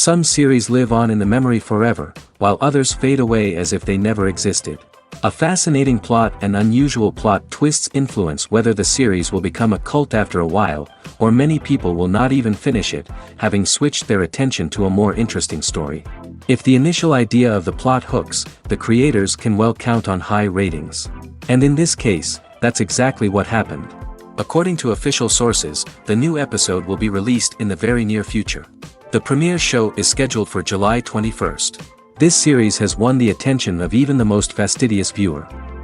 Some series live on in the memory forever, while others fade away as if they never existed. A fascinating plot and unusual plot twists influence whether the series will become a cult after a while, or many people will not even finish it, having switched their attention to a more interesting story. If the initial idea of the plot hooks, the creators can well count on high ratings. And in this case, that's exactly what happened. According to official sources, the new episode will be released in the very near future. The premiere show is scheduled for July 21st. This series has won the attention of even the most fastidious viewer.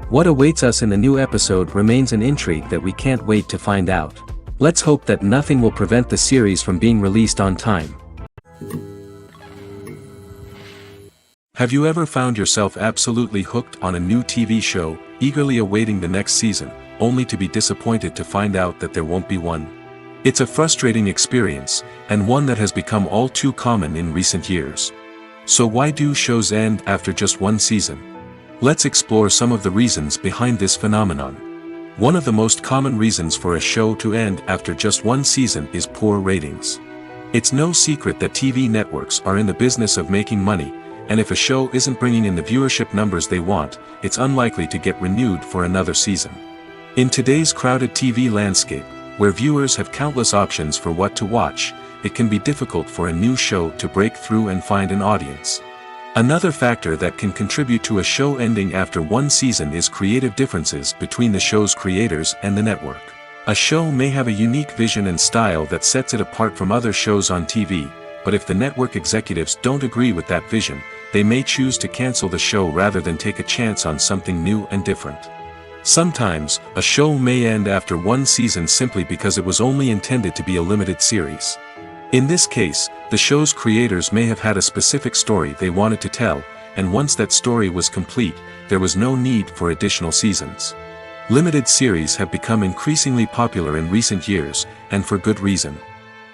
What awaits us in the new episode remains an intrigue that we can't wait to find out. Let's hope that nothing will prevent the series from being released on time. Have you ever found yourself absolutely hooked on a new TV show, eagerly awaiting the next season, only to be disappointed to find out that there won't be one? It's a frustrating experience, and one that has become all too common in recent years. So why do shows end after just one season? Let's explore some of the reasons behind this phenomenon. One of the most common reasons for a show to end after just one season is poor ratings. It's no secret that TV networks are in the business of making money, and if a show isn't bringing in the viewership numbers they want, it's unlikely to get renewed for another season. In today's crowded TV landscape, where viewers have countless options for what to watch, it can be difficult for a new show to break through and find an audience. Another factor that can contribute to a show ending after one season is creative differences between the show's creators and the network. A show may have a unique vision and style that sets it apart from other shows on TV, but if the network executives don't agree with that vision, they may choose to cancel the show rather than take a chance on something new and different. Sometimes, a show may end after one season simply because it was only intended to be a limited series. In this case, the show's creators may have had a specific story they wanted to tell, and once that story was complete, there was no need for additional seasons. Limited series have become increasingly popular in recent years, and for good reason.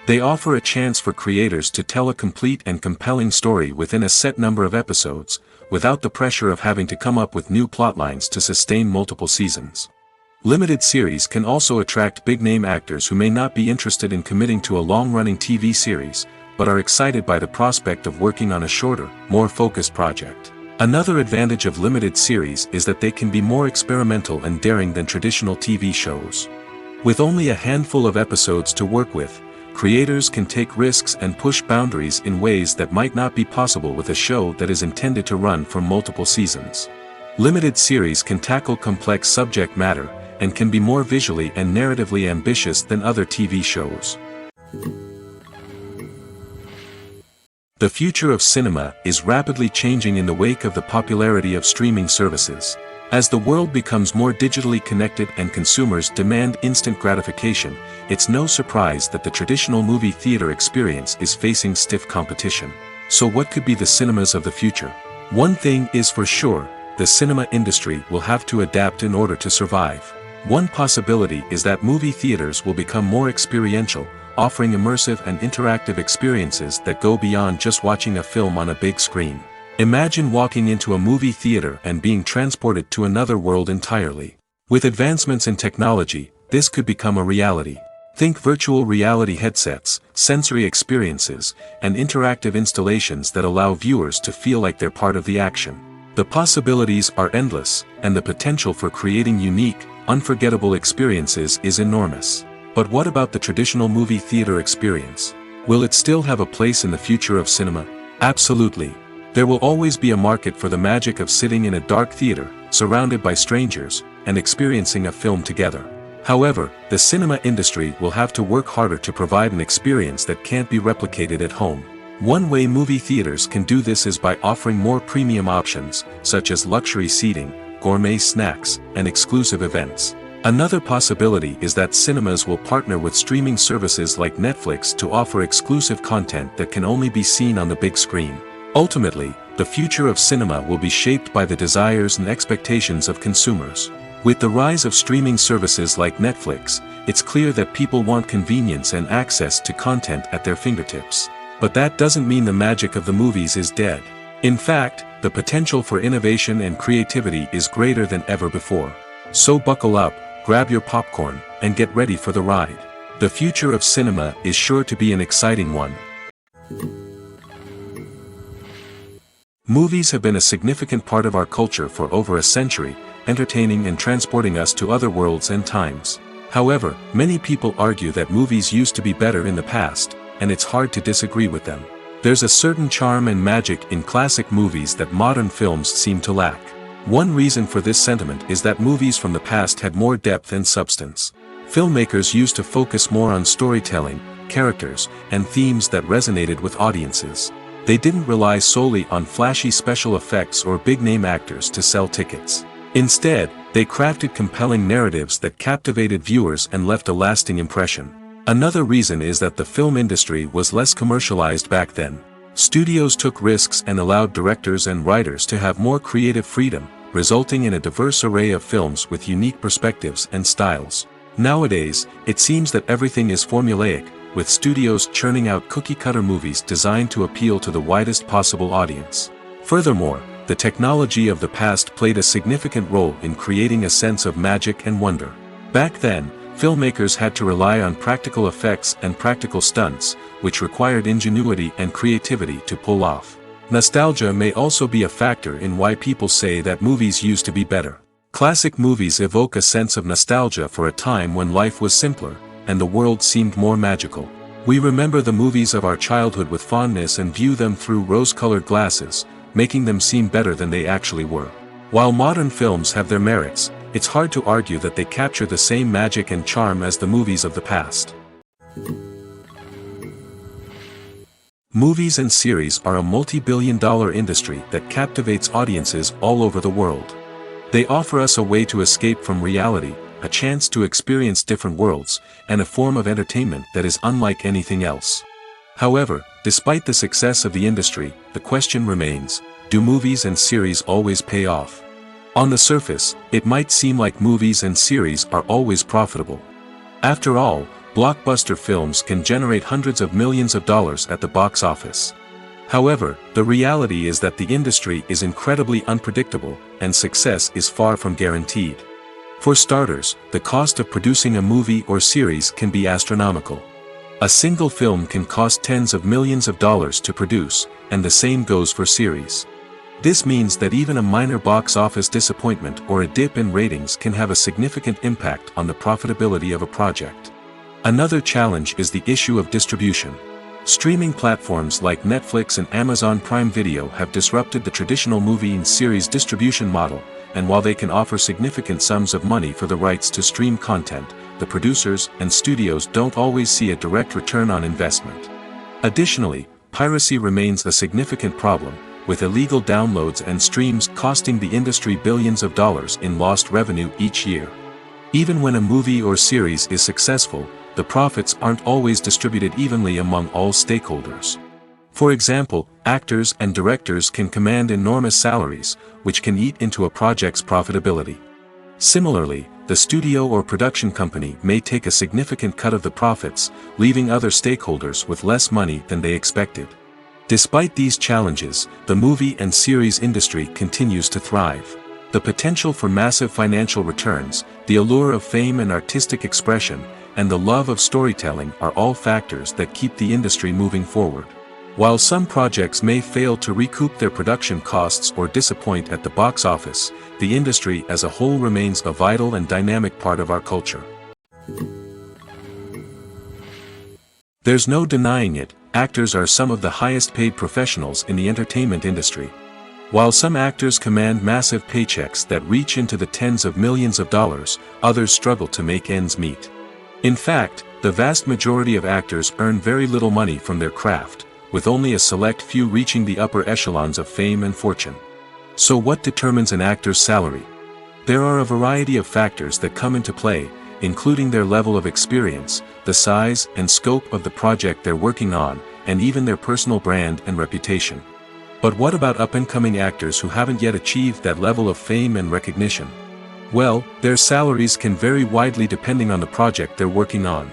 They offer a chance for creators to tell a complete and compelling story within a set number of episodes, without the pressure of having to come up with new plotlines to sustain multiple seasons. Limited series can also attract big-name actors who may not be interested in committing to a long-running TV series, but are excited by the prospect of working on a shorter, more focused project. Another advantage of limited series is that they can be more experimental and daring than traditional TV shows. With only a handful of episodes to work with, creators can take risks and push boundaries in ways that might not be possible with a show that is intended to run for multiple seasons. Limited series can tackle complex subject matter, and can be more visually and narratively ambitious than other TV shows. The future of cinema is rapidly changing in the wake of the popularity of streaming services. As the world becomes more digitally connected and consumers demand instant gratification, it's no surprise that the traditional movie theater experience is facing stiff competition. So what could be the cinemas of the future? One thing is for sure, the cinema industry will have to adapt in order to survive. One possibility is that movie theaters will become more experiential, offering immersive and interactive experiences that go beyond just watching a film on a big screen. Imagine walking into a movie theater and being transported to another world entirely. With advancements in technology, this could become a reality. Think virtual reality headsets, sensory experiences, and interactive installations that allow viewers to feel like they're part of the action. The possibilities are endless, and the potential for creating unique, unforgettable experiences is enormous. But what about the traditional movie theater experience? Will it still have a place in the future of cinema? Absolutely. There will always be a market for the magic of sitting in a dark theater, surrounded by strangers, and experiencing a film together. However, the cinema industry will have to work harder to provide an experience that can't be replicated at home. One way movie theaters can do this is by offering more premium options, such as luxury seating, gourmet snacks, and exclusive events. Another possibility is that cinemas will partner with streaming services like Netflix to offer exclusive content that can only be seen on the big screen. Ultimately, the future of cinema will be shaped by the desires and expectations of consumers. With the rise of streaming services like Netflix, it's clear that people want convenience and access to content at their fingertips. But that doesn't mean the magic of the movies is dead. In fact, the potential for innovation and creativity is greater than ever before. So buckle up, grab your popcorn, and get ready for the ride. The future of cinema is sure to be an exciting one. Movies have been a significant part of our culture for over a century, entertaining and transporting us to other worlds and times. However, many people argue that movies used to be better in the past, and it's hard to disagree with them. There's a certain charm and magic in classic movies that modern films seem to lack. One reason for this sentiment is that movies from the past had more depth and substance. Filmmakers used to focus more on storytelling, characters, and themes that resonated with audiences. They didn't rely solely on flashy special effects or big-name actors to sell tickets. Instead, they crafted compelling narratives that captivated viewers and left a lasting impression. Another reason is that the film industry was less commercialized back then. Studios took risks and allowed directors and writers to have more creative freedom, resulting in a diverse array of films with unique perspectives and styles. Nowadays, it seems that everything is formulaic, with studios churning out cookie-cutter movies designed to appeal to the widest possible audience. Furthermore, the technology of the past played a significant role in creating a sense of magic and wonder. Back then, filmmakers had to rely on practical effects and practical stunts, which required ingenuity and creativity to pull off. Nostalgia may also be a factor in why people say that movies used to be better. Classic movies evoke a sense of nostalgia for a time when life was simpler, and the world seemed more magical. We remember the movies of our childhood with fondness and view them through rose-colored glasses, making them seem better than they actually were. While modern films have their merits, it's hard to argue that they capture the same magic and charm as the movies of the past. Movies and series are a multi-billion-dollar industry that captivates audiences all over the world. They offer us a way to escape from reality, a chance to experience different worlds, and a form of entertainment that is unlike anything else. However, despite the success of the industry, the question remains, do movies and series always pay off? On the surface, it might seem like movies and series are always profitable. After all, blockbuster films can generate hundreds of millions of dollars at the box office. However, the reality is that the industry is incredibly unpredictable, and success is far from guaranteed. For starters, the cost of producing a movie or series can be astronomical. A single film can cost tens of millions of dollars to produce, and the same goes for series. This means that even a minor box office disappointment or a dip in ratings can have a significant impact on the profitability of a project. Another challenge is the issue of distribution. Streaming platforms like Netflix and Amazon Prime Video have disrupted the traditional movie and series distribution model, and while they can offer significant sums of money for the rights to stream content, the producers and studios don't always see a direct return on investment. Additionally, piracy remains a significant problem, with illegal downloads and streams costing the industry billions of dollars in lost revenue each year. Even when a movie or series is successful, the profits aren't always distributed evenly among all stakeholders. For example, actors and directors can command enormous salaries, which can eat into a project's profitability. Similarly, the studio or production company may take a significant cut of the profits, leaving other stakeholders with less money than they expected. Despite these challenges, the movie and series industry continues to thrive. The potential for massive financial returns, the allure of fame and artistic expression, and the love of storytelling are all factors that keep the industry moving forward. While some projects may fail to recoup their production costs or disappoint at the box office, the industry as a whole remains a vital and dynamic part of our culture. There's no denying it, actors are some of the highest paid professionals in the entertainment industry. While some actors command massive paychecks that reach into the tens of millions of dollars, others struggle to make ends meet. In fact, the vast majority of actors earn very little money from their craft, with only a select few reaching the upper echelons of fame and fortune. So what determines an actor's salary? There are a variety of factors that come into play, including their level of experience, the size and scope of the project they're working on, and even their personal brand and reputation. But what about up-and-coming actors who haven't yet achieved that level of fame and recognition? Well, their salaries can vary widely depending on the project they're working on.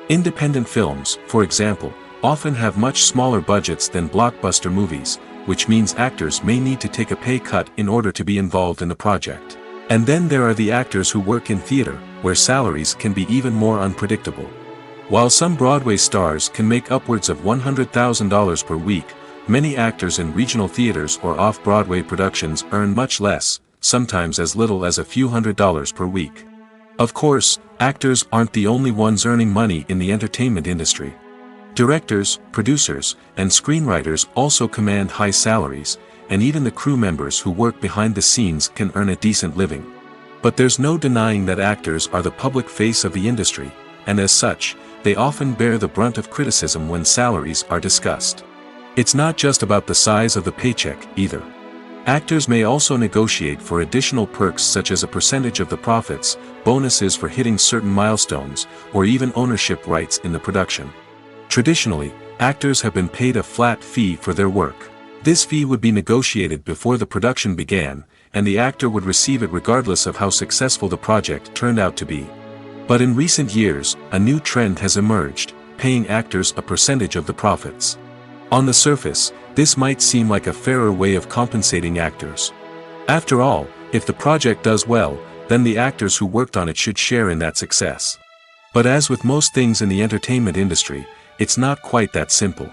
Independent films, for example, often have much smaller budgets than blockbuster movies, which means actors may need to take a pay cut in order to be involved in the project. And then there are the actors who work in theater, where salaries can be even more unpredictable. While some Broadway stars can make upwards of $100,000 per week, many actors in regional theaters or off-Broadway productions earn much less, sometimes as little as a few $100s per week. Of course, actors aren't the only ones earning money in the entertainment industry. Directors, producers, and screenwriters also command high salaries, and even the crew members who work behind the scenes can earn a decent living. But there's no denying that actors are the public face of the industry, and as such, they often bear the brunt of criticism when salaries are discussed. It's not just about the size of the paycheck, either. Actors may also negotiate for additional perks such as a percentage of the profits, bonuses for hitting certain milestones, or even ownership rights in the production. Traditionally, actors have been paid a flat fee for their work. This fee would be negotiated before the production began, and the actor would receive it regardless of how successful the project turned out to be. But in recent years, a new trend has emerged, paying actors a percentage of the profits. On the surface, this might seem like a fairer way of compensating actors. After all, if the project does well, then the actors who worked on it should share in that success. But as with most things in the entertainment industry, it's not quite that simple.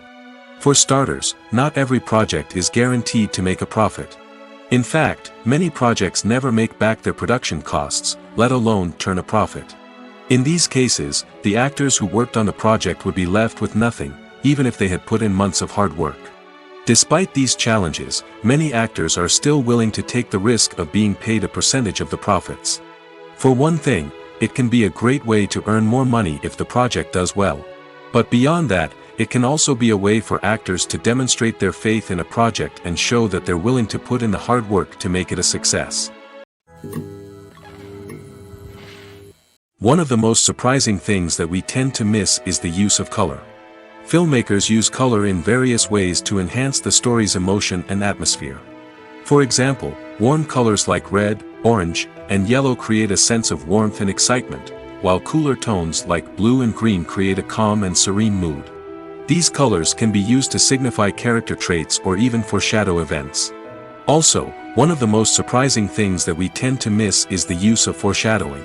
For starters, not every project is guaranteed to make a profit. In fact, many projects never make back their production costs, let alone turn a profit. In these cases, the actors who worked on the project would be left with nothing, even if they had put in months of hard work. Despite these challenges, many actors are still willing to take the risk of being paid a percentage of the profits. For one thing, it can be a great way to earn more money if the project does well. But beyond that, it can also be a way for actors to demonstrate their faith in a project and show that they're willing to put in the hard work to make it a success. One of the most surprising things that we tend to miss is the use of color. Filmmakers use color in various ways to enhance the story's emotion and atmosphere. For example, warm colors like red, orange, and yellow create a sense of warmth and excitement, while cooler tones like blue and green create a calm and serene mood. These colors can be used to signify character traits or even foreshadow events. Also, one of the most surprising things that we tend to miss is the use of foreshadowing.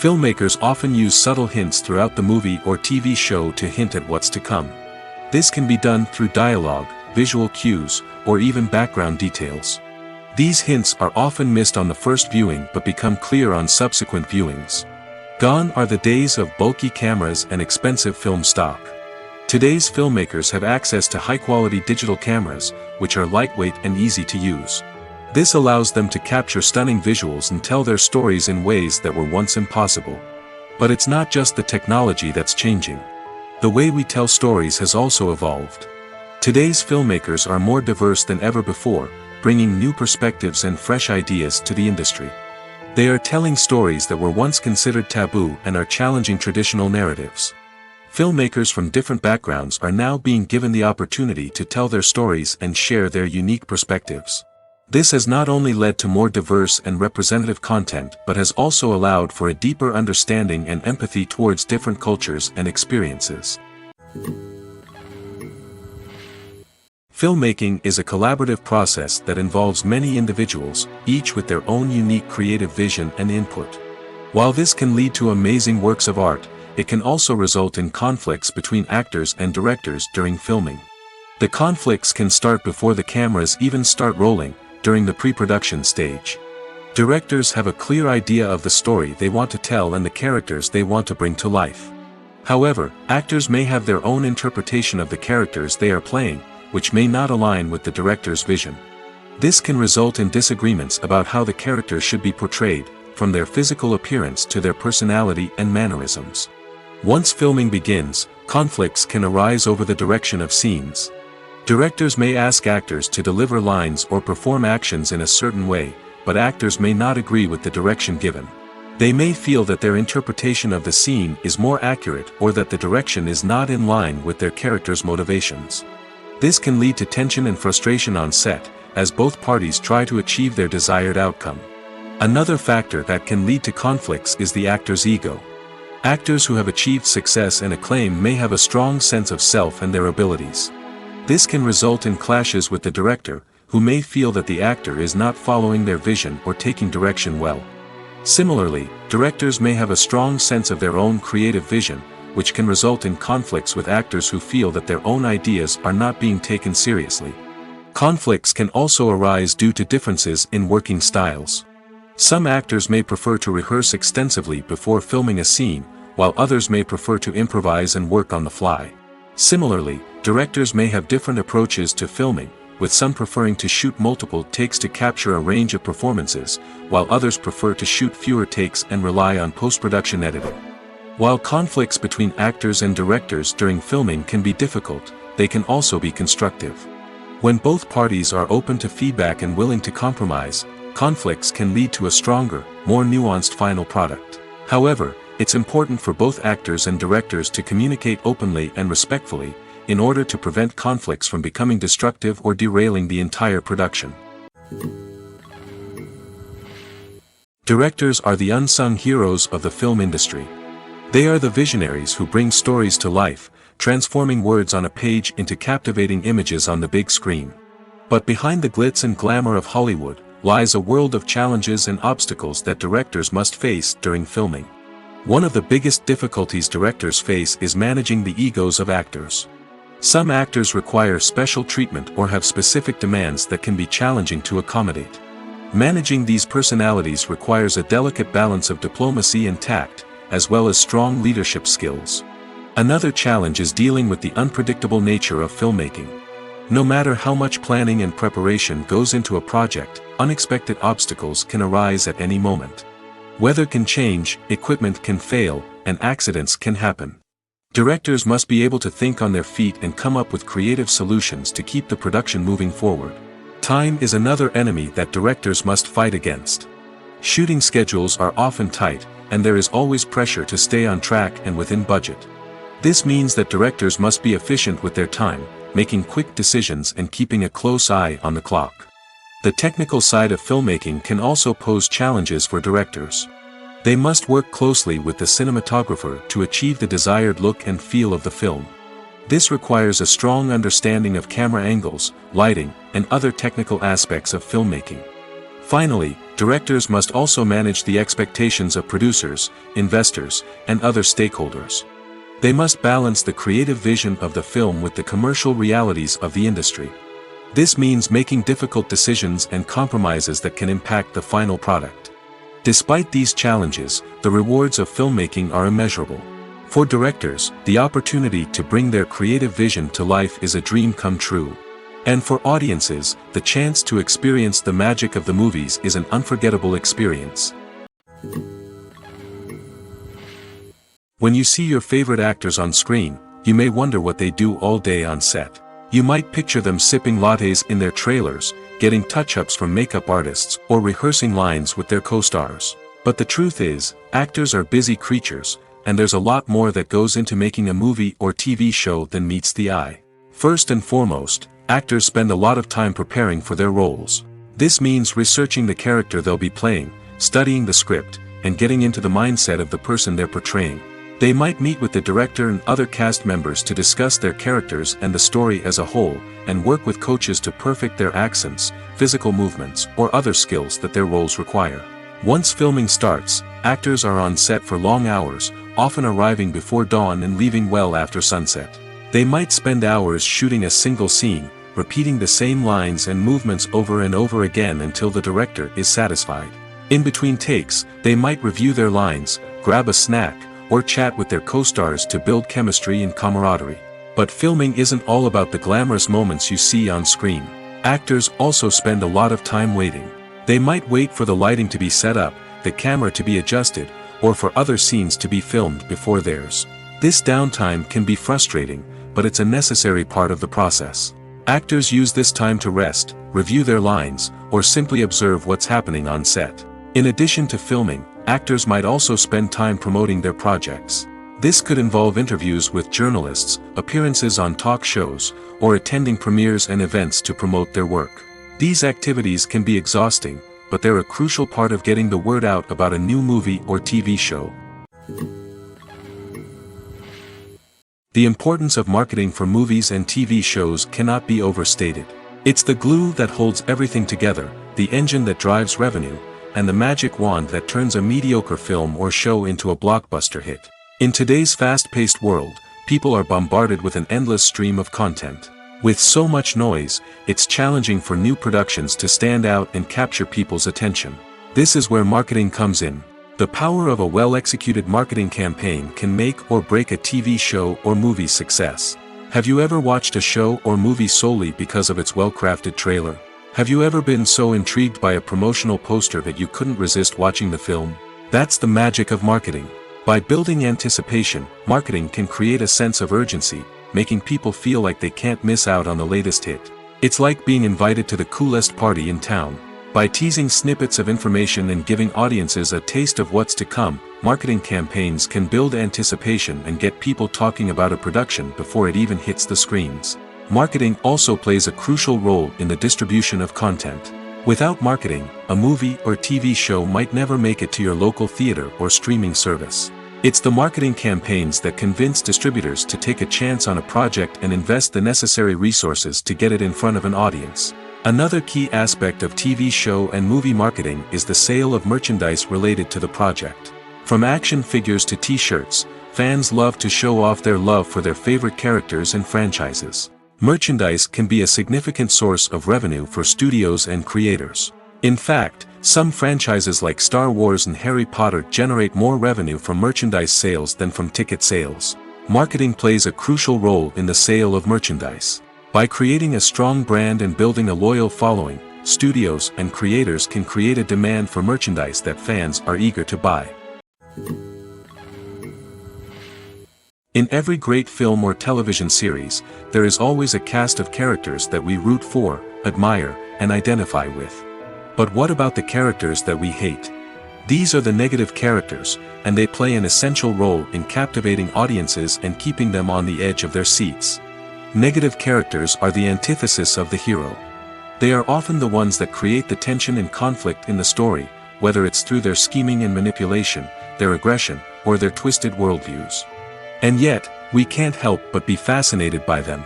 Filmmakers often use subtle hints throughout the movie or TV show to hint at what's to come. This can be done through dialogue, visual cues, or even background details. These hints are often missed on the first viewing but become clear on subsequent viewings. Gone are the days of bulky cameras and expensive film stock. Today's filmmakers have access to high-quality digital cameras, which are lightweight and easy to use. This allows them to capture stunning visuals and tell their stories in ways that were once impossible. But it's not just the technology that's changing. The way we tell stories has also evolved. Today's filmmakers are more diverse than ever before, bringing new perspectives and fresh ideas to the industry. They are telling stories that were once considered taboo and are challenging traditional narratives. Filmmakers from different backgrounds are now being given the opportunity to tell their stories and share their unique perspectives. This has not only led to more diverse and representative content but has also allowed for a deeper understanding and empathy towards different cultures and experiences. Filmmaking is a collaborative process that involves many individuals, each with their own unique creative vision and input. While this can lead to amazing works of art, it can also result in conflicts between actors and directors during filming. The conflicts can start before the cameras even start rolling, during the pre-production stage. Directors have a clear idea of the story they want to tell and the characters they want to bring to life. However, actors may have their own interpretation of the characters they are playing, which may not align with the director's vision. This can result in disagreements about how the characters should be portrayed, from their physical appearance to their personality and mannerisms. Once filming begins, conflicts can arise over the direction of scenes. Directors may ask actors to deliver lines or perform actions in a certain way, but actors may not agree with the direction given. They may feel that their interpretation of the scene is more accurate or that the direction is not in line with their character's motivations. This can lead to tension and frustration on set, as both parties try to achieve their desired outcome. Another factor that can lead to conflicts is the actor's ego. Actors who have achieved success and acclaim may have a strong sense of self and their abilities. This can result in clashes with the director, who may feel that the actor is not following their vision or taking direction well. Similarly, directors may have a strong sense of their own creative vision, which can result in conflicts with actors who feel that their own ideas are not being taken seriously. Conflicts can also arise due to differences in working styles. Some actors may prefer to rehearse extensively before filming a scene, while others may prefer to improvise and work on the fly. Similarly, directors may have different approaches to filming, with some preferring to shoot multiple takes to capture a range of performances, while others prefer to shoot fewer takes and rely on post-production editing. While conflicts between actors and directors during filming can be difficult, they can also be constructive. When both parties are open to feedback and willing to compromise, conflicts can lead to a stronger, more nuanced final product. However, it's important for both actors and directors to communicate openly and respectfully, in order to prevent conflicts from becoming destructive or derailing the entire production. Directors are the unsung heroes of the film industry. They are the visionaries who bring stories to life, transforming words on a page into captivating images on the big screen. But behind the glitz and glamour of Hollywood, lies a world of challenges and obstacles that directors must face during filming. One of the biggest difficulties directors face is managing the egos of actors. Some actors require special treatment or have specific demands that can be challenging to accommodate. Managing these personalities requires a delicate balance of diplomacy and tact, as well as strong leadership skills. Another challenge is dealing with the unpredictable nature of filmmaking. No matter how much planning and preparation goes into a project, unexpected obstacles can arise at any moment. Weather can change, equipment can fail, and accidents can happen. Directors must be able to think on their feet and come up with creative solutions to keep the production moving forward. Time is another enemy that directors must fight against. Shooting schedules are often tight, and there is always pressure to stay on track and within budget. This means that directors must be efficient with their time, making quick decisions and keeping a close eye on the clock. The technical side of filmmaking can also pose challenges for directors. They must work closely with the cinematographer to achieve the desired look and feel of the film. This requires a strong understanding of camera angles, lighting, and other technical aspects of filmmaking. Finally, directors must also manage the expectations of producers, investors, and other stakeholders. They must balance the creative vision of the film with the commercial realities of the industry. This means making difficult decisions and compromises that can impact the final product. Despite these challenges, the rewards of filmmaking are immeasurable. For directors, the opportunity to bring their creative vision to life is a dream come true. And for audiences, the chance to experience the magic of the movies is an unforgettable experience. When you see your favorite actors on screen, you may wonder what they do all day on set. You might picture them sipping lattes in their trailers, getting touch-ups from makeup artists, or rehearsing lines with their co-stars. But the truth is, actors are busy creatures, and there's a lot more that goes into making a movie or TV show than meets the eye. First and foremost, actors spend a lot of time preparing for their roles. This means researching the character they'll be playing, studying the script, and getting into the mindset of the person they're portraying. They might meet with the director and other cast members to discuss their characters and the story as a whole, and work with coaches to perfect their accents, physical movements, or other skills that their roles require. Once filming starts, actors are on set for long hours, often arriving before dawn and leaving well after sunset. They might spend hours shooting a single scene, repeating the same lines and movements over and over again until the director is satisfied. In between takes, they might review their lines, grab a snack, or chat with their co-stars to build chemistry and camaraderie. But filming isn't all about the glamorous moments you see on screen. Actors also spend a lot of time waiting. They might wait for the lighting to be set up, the camera to be adjusted, or for other scenes to be filmed before theirs. This downtime can be frustrating, but it's a necessary part of the process. Actors use this time to rest, review their lines, or simply observe what's happening on set. In addition to filming, actors might also spend time promoting their projects. This could involve interviews with journalists, appearances on talk shows, or attending premieres and events to promote their work. These activities can be exhausting, but they're a crucial part of getting the word out about a new movie or TV show. The importance of marketing for movies and TV shows cannot be overstated. It's the glue that holds everything together, the engine that drives revenue, and the magic wand that turns a mediocre film or show into a blockbuster hit. In today's fast-paced world, people are bombarded with an endless stream of content. With so much noise, it's challenging for new productions to stand out and capture people's attention. This is where marketing comes in. The power of a well-executed marketing campaign can make or break a TV show or movie's success. Have you ever watched a show or movie solely because of its well-crafted trailer? Have you ever been so intrigued by a promotional poster that you couldn't resist watching the film? That's the magic of marketing. By building anticipation, marketing can create a sense of urgency, making people feel like they can't miss out on the latest hit. It's like being invited to the coolest party in town. By teasing snippets of information and giving audiences a taste of what's to come, marketing campaigns can build anticipation and get people talking about a production before it even hits the screens. Marketing also plays a crucial role in the distribution of content. Without marketing, a movie or TV show might never make it to your local theater or streaming service. It's the marketing campaigns that convince distributors to take a chance on a project and invest the necessary resources to get it in front of an audience. Another key aspect of TV show and movie marketing is the sale of merchandise related to the project. From action figures to t-shirts, fans love to show off their love for their favorite characters and franchises. Merchandise can be a significant source of revenue for studios and creators. In fact, some franchises like Star Wars and Harry Potter generate more revenue from merchandise sales than from ticket sales. Marketing plays a crucial role in the sale of merchandise. By creating a strong brand and building a loyal following, studios and creators can create a demand for merchandise that fans are eager to buy. In every great film or television series, there is always a cast of characters that we root for, admire, and identify with. But what about the characters that we hate? These are the negative characters, and they play an essential role in captivating audiences and keeping them on the edge of their seats. Negative characters are the antithesis of the hero. They are often the ones that create the tension and conflict in the story, whether it's through their scheming and manipulation, their aggression, or their twisted worldviews. And yet, we can't help but be fascinated by them.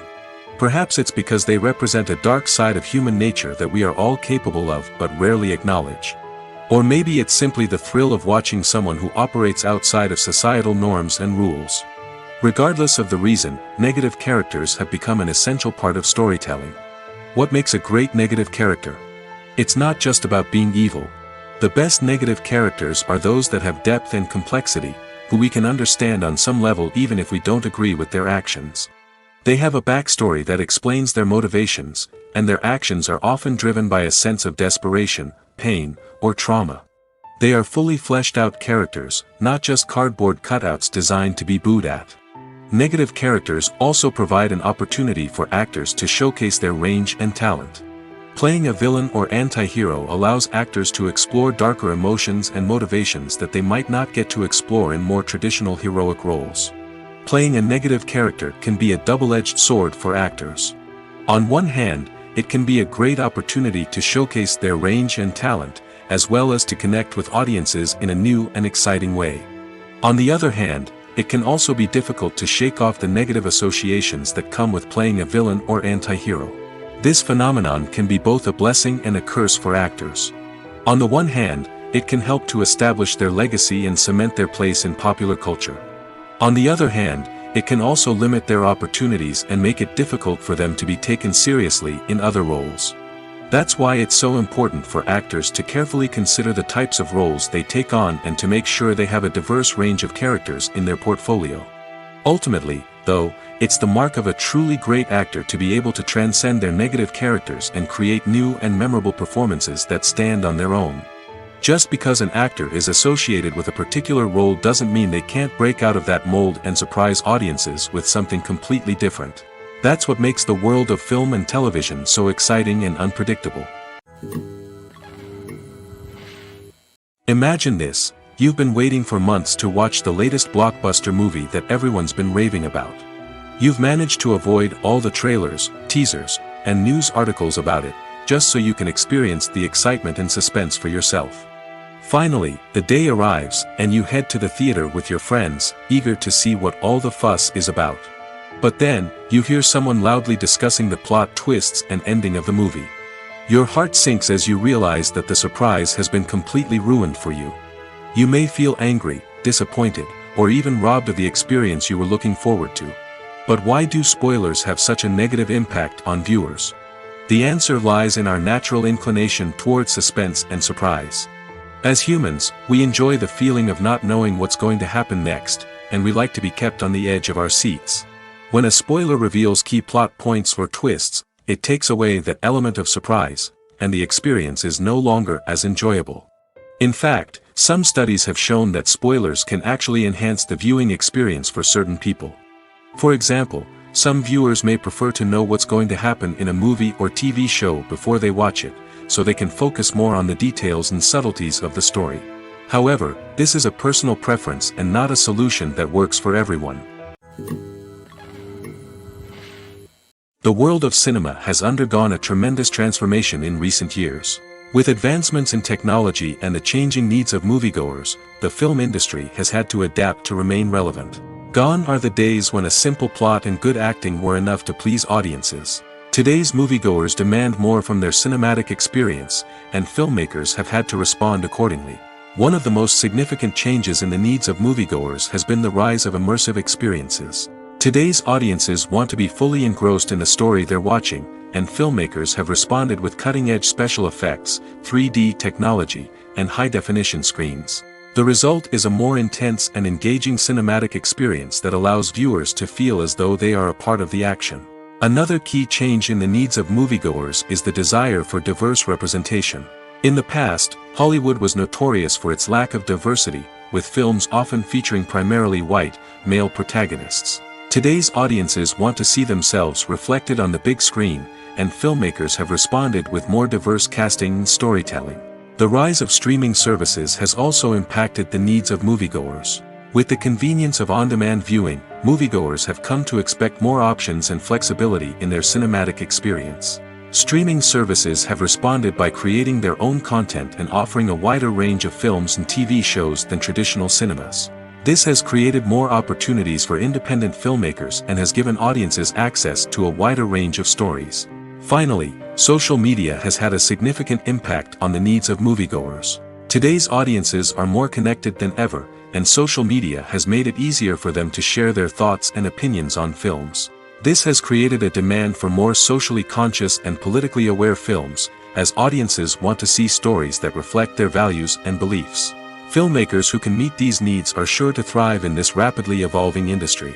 Perhaps it's because they represent a dark side of human nature that we are all capable of but rarely acknowledge. Or maybe it's simply the thrill of watching someone who operates outside of societal norms and rules. Regardless of the reason, negative characters have become an essential part of storytelling. What makes a great negative character? It's not just about being evil. The best negative characters are those that have depth and complexity, who we can understand on some level even if we don't agree with their actions. They have a backstory that explains their motivations, and their actions are often driven by a sense of desperation, pain, or trauma. They are fully fleshed out characters, not just cardboard cutouts designed to be booed at. Negative characters also provide an opportunity for actors to showcase their range and talent. Playing a villain or anti-hero allows actors to explore darker emotions and motivations that they might not get to explore in more traditional heroic roles. Playing a negative character can be a double-edged sword for actors. On one hand, it can be a great opportunity to showcase their range and talent, as well as to connect with audiences in a new and exciting way. On the other hand, it can also be difficult to shake off the negative associations that come with playing a villain or anti-hero. This phenomenon can be both a blessing and a curse for actors. On the one hand, it can help to establish their legacy and cement their place in popular culture. On the other hand, it can also limit their opportunities and make it difficult for them to be taken seriously in other roles. That's why it's so important for actors to carefully consider the types of roles they take on and to make sure they have a diverse range of characters in their portfolio. Ultimately, though, it's the mark of a truly great actor to be able to transcend their negative characters and create new and memorable performances that stand on their own. Just because an actor is associated with a particular role doesn't mean they can't break out of that mold and surprise audiences with something completely different. That's what makes the world of film and television so exciting and unpredictable. Imagine this: you've been waiting for months to watch the latest blockbuster movie that everyone's been raving about. You've managed to avoid all the trailers, teasers, and news articles about it, just so you can experience the excitement and suspense for yourself. Finally, the day arrives, and you head to the theater with your friends, eager to see what all the fuss is about. But then, you hear someone loudly discussing the plot twists and ending of the movie. Your heart sinks as you realize that the surprise has been completely ruined for you. You may feel angry, disappointed, or even robbed of the experience you were looking forward to. But why do spoilers have such a negative impact on viewers? The answer lies in our natural inclination towards suspense and surprise. As humans, we enjoy the feeling of not knowing what's going to happen next, and we like to be kept on the edge of our seats. When a spoiler reveals key plot points or twists, it takes away that element of surprise, and the experience is no longer as enjoyable. In fact, some studies have shown that spoilers can actually enhance the viewing experience for certain people. For example, some viewers may prefer to know what's going to happen in a movie or TV show before they watch it, so they can focus more on the details and subtleties of the story. However, this is a personal preference and not a solution that works for everyone. The world of cinema has undergone a tremendous transformation in recent years. With advancements in technology and the changing needs of moviegoers, the film industry has had to adapt to remain relevant. Gone are the days when a simple plot and good acting were enough to please audiences. Today's moviegoers demand more from their cinematic experience, and filmmakers have had to respond accordingly. One of the most significant changes in the needs of moviegoers has been the rise of immersive experiences. Today's audiences want to be fully engrossed in the story they're watching, and filmmakers have responded with cutting-edge special effects, 3D technology, and high-definition screens. The result is a more intense and engaging cinematic experience that allows viewers to feel as though they are a part of the action. Another key change in the needs of moviegoers is the desire for diverse representation. In the past, Hollywood was notorious for its lack of diversity, with films often featuring primarily white, male protagonists. Today's audiences want to see themselves reflected on the big screen, and filmmakers have responded with more diverse casting and storytelling. The rise of streaming services has also impacted the needs of moviegoers. With the convenience of on-demand viewing, moviegoers have come to expect more options and flexibility in their cinematic experience. Streaming services have responded by creating their own content and offering a wider range of films and TV shows than traditional cinemas. This has created more opportunities for independent filmmakers and has given audiences access to a wider range of stories. Finally, social media has had a significant impact on the needs of moviegoers. Today's audiences are more connected than ever, and social media has made it easier for them to share their thoughts and opinions on films. This has created a demand for more socially conscious and politically aware films, as audiences want to see stories that reflect their values and beliefs. Filmmakers who can meet these needs are sure to thrive in this rapidly evolving industry.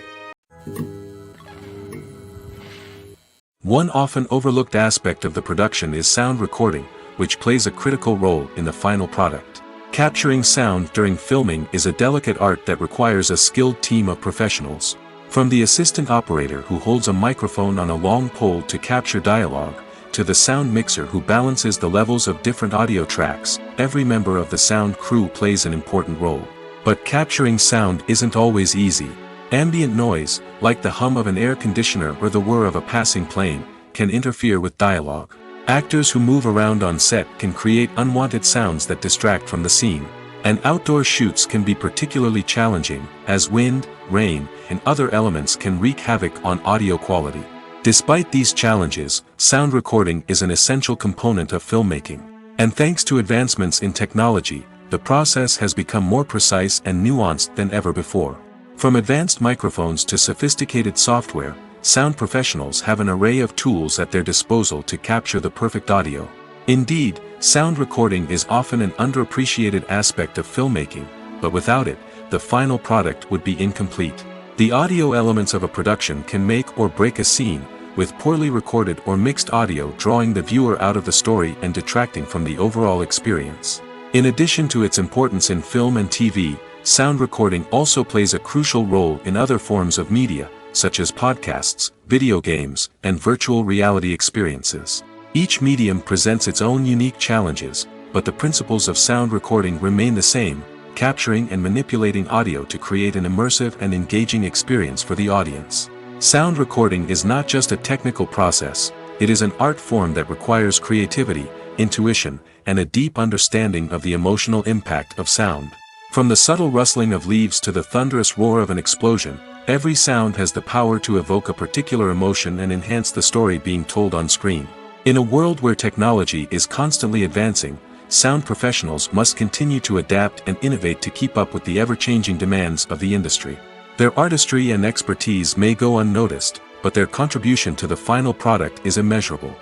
One often overlooked aspect of the production is sound recording, which plays a critical role in the final product. Capturing sound during filming is a delicate art that requires a skilled team of professionals. From the assistant operator who holds a microphone on a long pole to capture dialogue, to the sound mixer who balances the levels of different audio tracks, every member of the sound crew plays an important role. But capturing sound isn't always easy. Ambient noise, like the hum of an air conditioner or the whir of a passing plane, can interfere with dialogue. Actors who move around on set can create unwanted sounds that distract from the scene. And outdoor shoots can be particularly challenging, as wind, rain, and other elements can wreak havoc on audio quality. Despite these challenges, sound recording is an essential component of filmmaking. And thanks to advancements in technology, the process has become more precise and nuanced than ever before. From advanced microphones to sophisticated software, sound professionals have an array of tools at their disposal to capture the perfect audio. Indeed, sound recording is often an underappreciated aspect of filmmaking, but without it, the final product would be incomplete. The audio elements of a production can make or break a scene, with poorly recorded or mixed audio drawing the viewer out of the story and detracting from the overall experience. In addition to its importance in film and TV, sound recording also plays a crucial role in other forms of media, such as podcasts, video games, and virtual reality experiences. Each medium presents its own unique challenges, but the principles of sound recording remain the same, capturing and manipulating audio to create an immersive and engaging experience for the audience. Sound recording is not just a technical process, it is an art form that requires creativity, intuition, and a deep understanding of the emotional impact of sound. From the subtle rustling of leaves to the thunderous roar of an explosion, every sound has the power to evoke a particular emotion and enhance the story being told on screen. In a world where technology is constantly advancing, sound professionals must continue to adapt and innovate to keep up with the ever-changing demands of the industry. Their artistry and expertise may go unnoticed, but their contribution to the final product is immeasurable.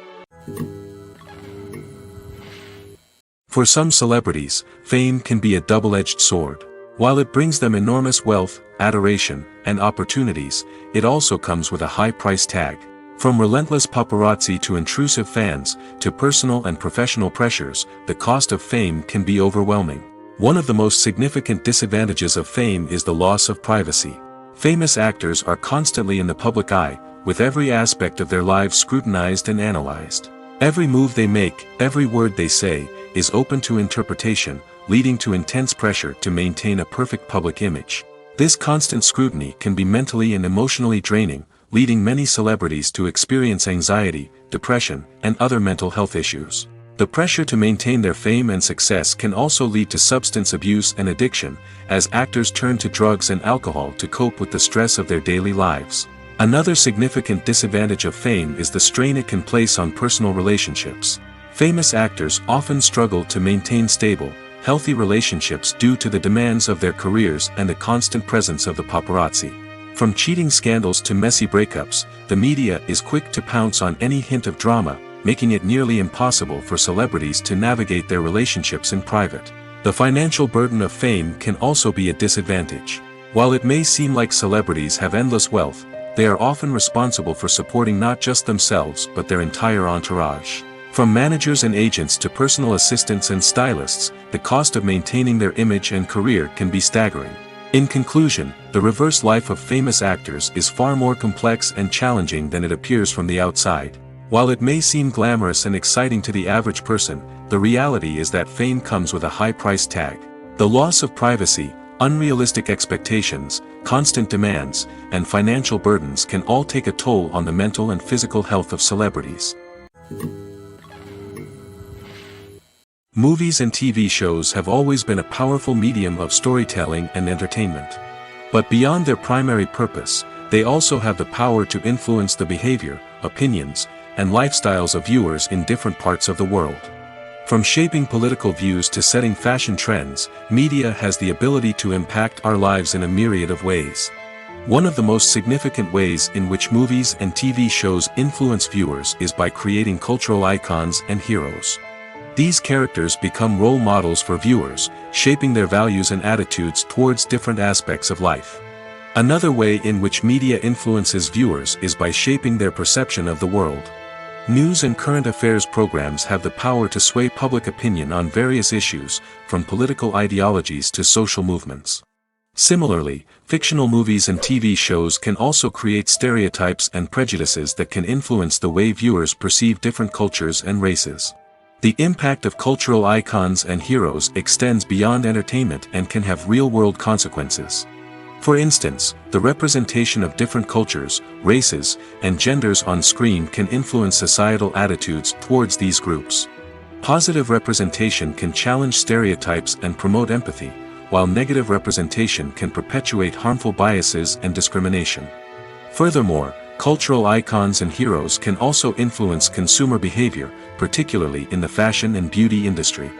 For some celebrities, fame can be a double-edged sword. While it brings them enormous wealth, adoration, and opportunities, it also comes with a high price tag. From relentless paparazzi to intrusive fans, to personal and professional pressures, the cost of fame can be overwhelming. One of the most significant disadvantages of fame is the loss of privacy. Famous actors are constantly in the public eye, with every aspect of their lives scrutinized and analyzed. Every move they make, every word they say, is open to interpretation, leading to intense pressure to maintain a perfect public image. This constant scrutiny can be mentally and emotionally draining, leading many celebrities to experience anxiety, depression, and other mental health issues. The pressure to maintain their fame and success can also lead to substance abuse and addiction, as actors turn to drugs and alcohol to cope with the stress of their daily lives. Another significant disadvantage of fame is the strain it can place on personal relationships. Famous actors often struggle to maintain stable, healthy relationships due to the demands of their careers and the constant presence of the paparazzi. From cheating scandals to messy breakups, the media is quick to pounce on any hint of drama, making it nearly impossible for celebrities to navigate their relationships in private. The financial burden of fame can also be a disadvantage. While it may seem like celebrities have endless wealth, they are often responsible for supporting not just themselves but their entire entourage. From managers and agents to personal assistants and stylists, the cost of maintaining their image and career can be staggering. In conclusion, the reverse life of famous actors is far more complex and challenging than it appears from the outside. While it may seem glamorous and exciting to the average person, the reality is that fame comes with a high price tag. The loss of privacy, unrealistic expectations, constant demands, and financial burdens can all take a toll on the mental and physical health of celebrities. Movies and TV shows have always been a powerful medium of storytelling and entertainment. But beyond their primary purpose, they also have the power to influence the behavior, opinions, and lifestyles of viewers in different parts of the world. From shaping political views to setting fashion trends, media has the ability to impact our lives in a myriad of ways. One of the most significant ways in which movies and TV shows influence viewers is by creating cultural icons and heroes. These characters become role models for viewers, shaping their values and attitudes towards different aspects of life. Another way in which media influences viewers is by shaping their perception of the world. News and current affairs programs have the power to sway public opinion on various issues, from political ideologies to social movements. Similarly, fictional movies and TV shows can also create stereotypes and prejudices that can influence the way viewers perceive different cultures and races. The impact of cultural icons and heroes extends beyond entertainment and can have real-world consequences. For instance, the representation of different cultures, races, and genders on screen can influence societal attitudes towards these groups. Positive representation can challenge stereotypes and promote empathy, while negative representation can perpetuate harmful biases and discrimination. Furthermore, cultural icons and heroes can also influence consumer behavior, particularly in the fashion and beauty industry.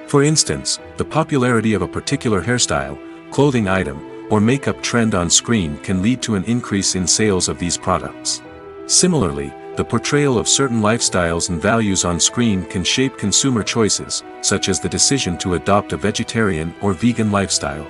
For instance, the popularity of a particular hairstyle, clothing item, or makeup trend on screen can lead to an increase in sales of these products. Similarly, the portrayal of certain lifestyles and values on screen can shape consumer choices, such as the decision to adopt a vegetarian or vegan lifestyle.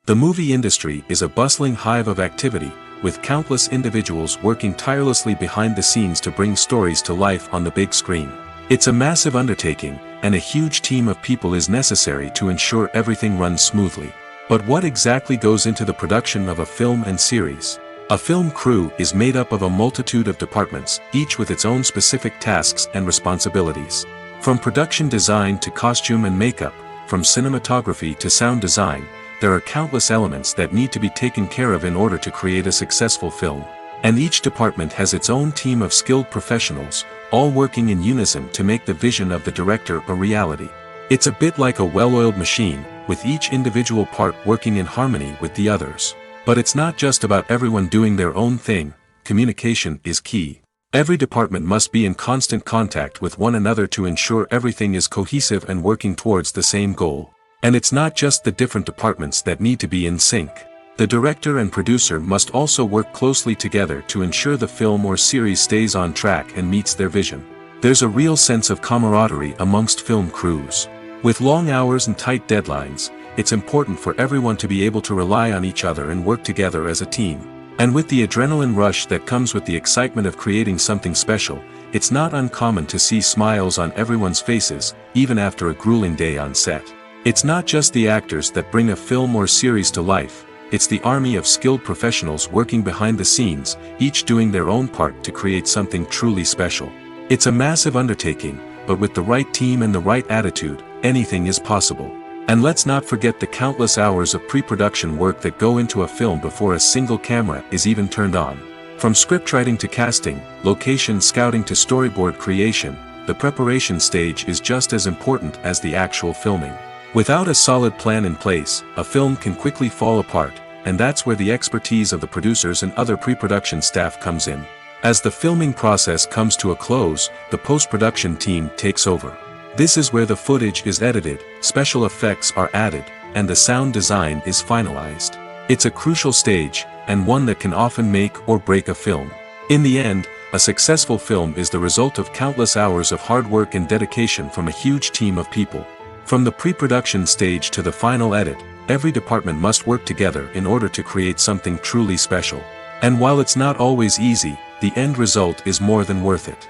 The movie industry is a bustling hive of activity, with countless individuals working tirelessly behind the scenes to bring stories to life on the big screen. It's a massive undertaking, and a huge team of people is necessary to ensure everything runs smoothly. But what exactly goes into the production of a film and series? A film crew is made up of a multitude of departments, each with its own specific tasks and responsibilities. From production design to costume and makeup, from cinematography to sound design, there are countless elements that need to be taken care of in order to create a successful film. And each department has its own team of skilled professionals, all working in unison to make the vision of the director a reality. It's a bit like a well-oiled machine, with each individual part working in harmony with the others. But it's not just about everyone doing their own thing, communication is key. Every department must be in constant contact with one another to ensure everything is cohesive and working towards the same goal. And it's not just the different departments that need to be in sync. The director and producer must also work closely together to ensure the film or series stays on track and meets their vision. There's a real sense of camaraderie amongst film crews. With long hours and tight deadlines, it's important for everyone to be able to rely on each other and work together as a team. And with the adrenaline rush that comes with the excitement of creating something special, it's not uncommon to see smiles on everyone's faces, even after a grueling day on set. It's not just the actors that bring a film or series to life, it's the army of skilled professionals working behind the scenes, each doing their own part to create something truly special. It's a massive undertaking, but with the right team and the right attitude, anything is possible. And let's not forget the countless hours of pre-production work that go into a film before a single camera is even turned on. From scriptwriting to casting, location scouting to storyboard creation, the preparation stage is just as important as the actual filming. Without a solid plan in place, a film can quickly fall apart, and that's where the expertise of the producers and other pre-production staff comes in. As the filming process comes to a close, the post-production team takes over. This is where the footage is edited, special effects are added, and the sound design is finalized. It's a crucial stage, and one that can often make or break a film. In the end, a successful film is the result of countless hours of hard work and dedication from a huge team of people. From the pre-production stage to the final edit, every department must work together in order to create something truly special. And while it's not always easy, the end result is more than worth it.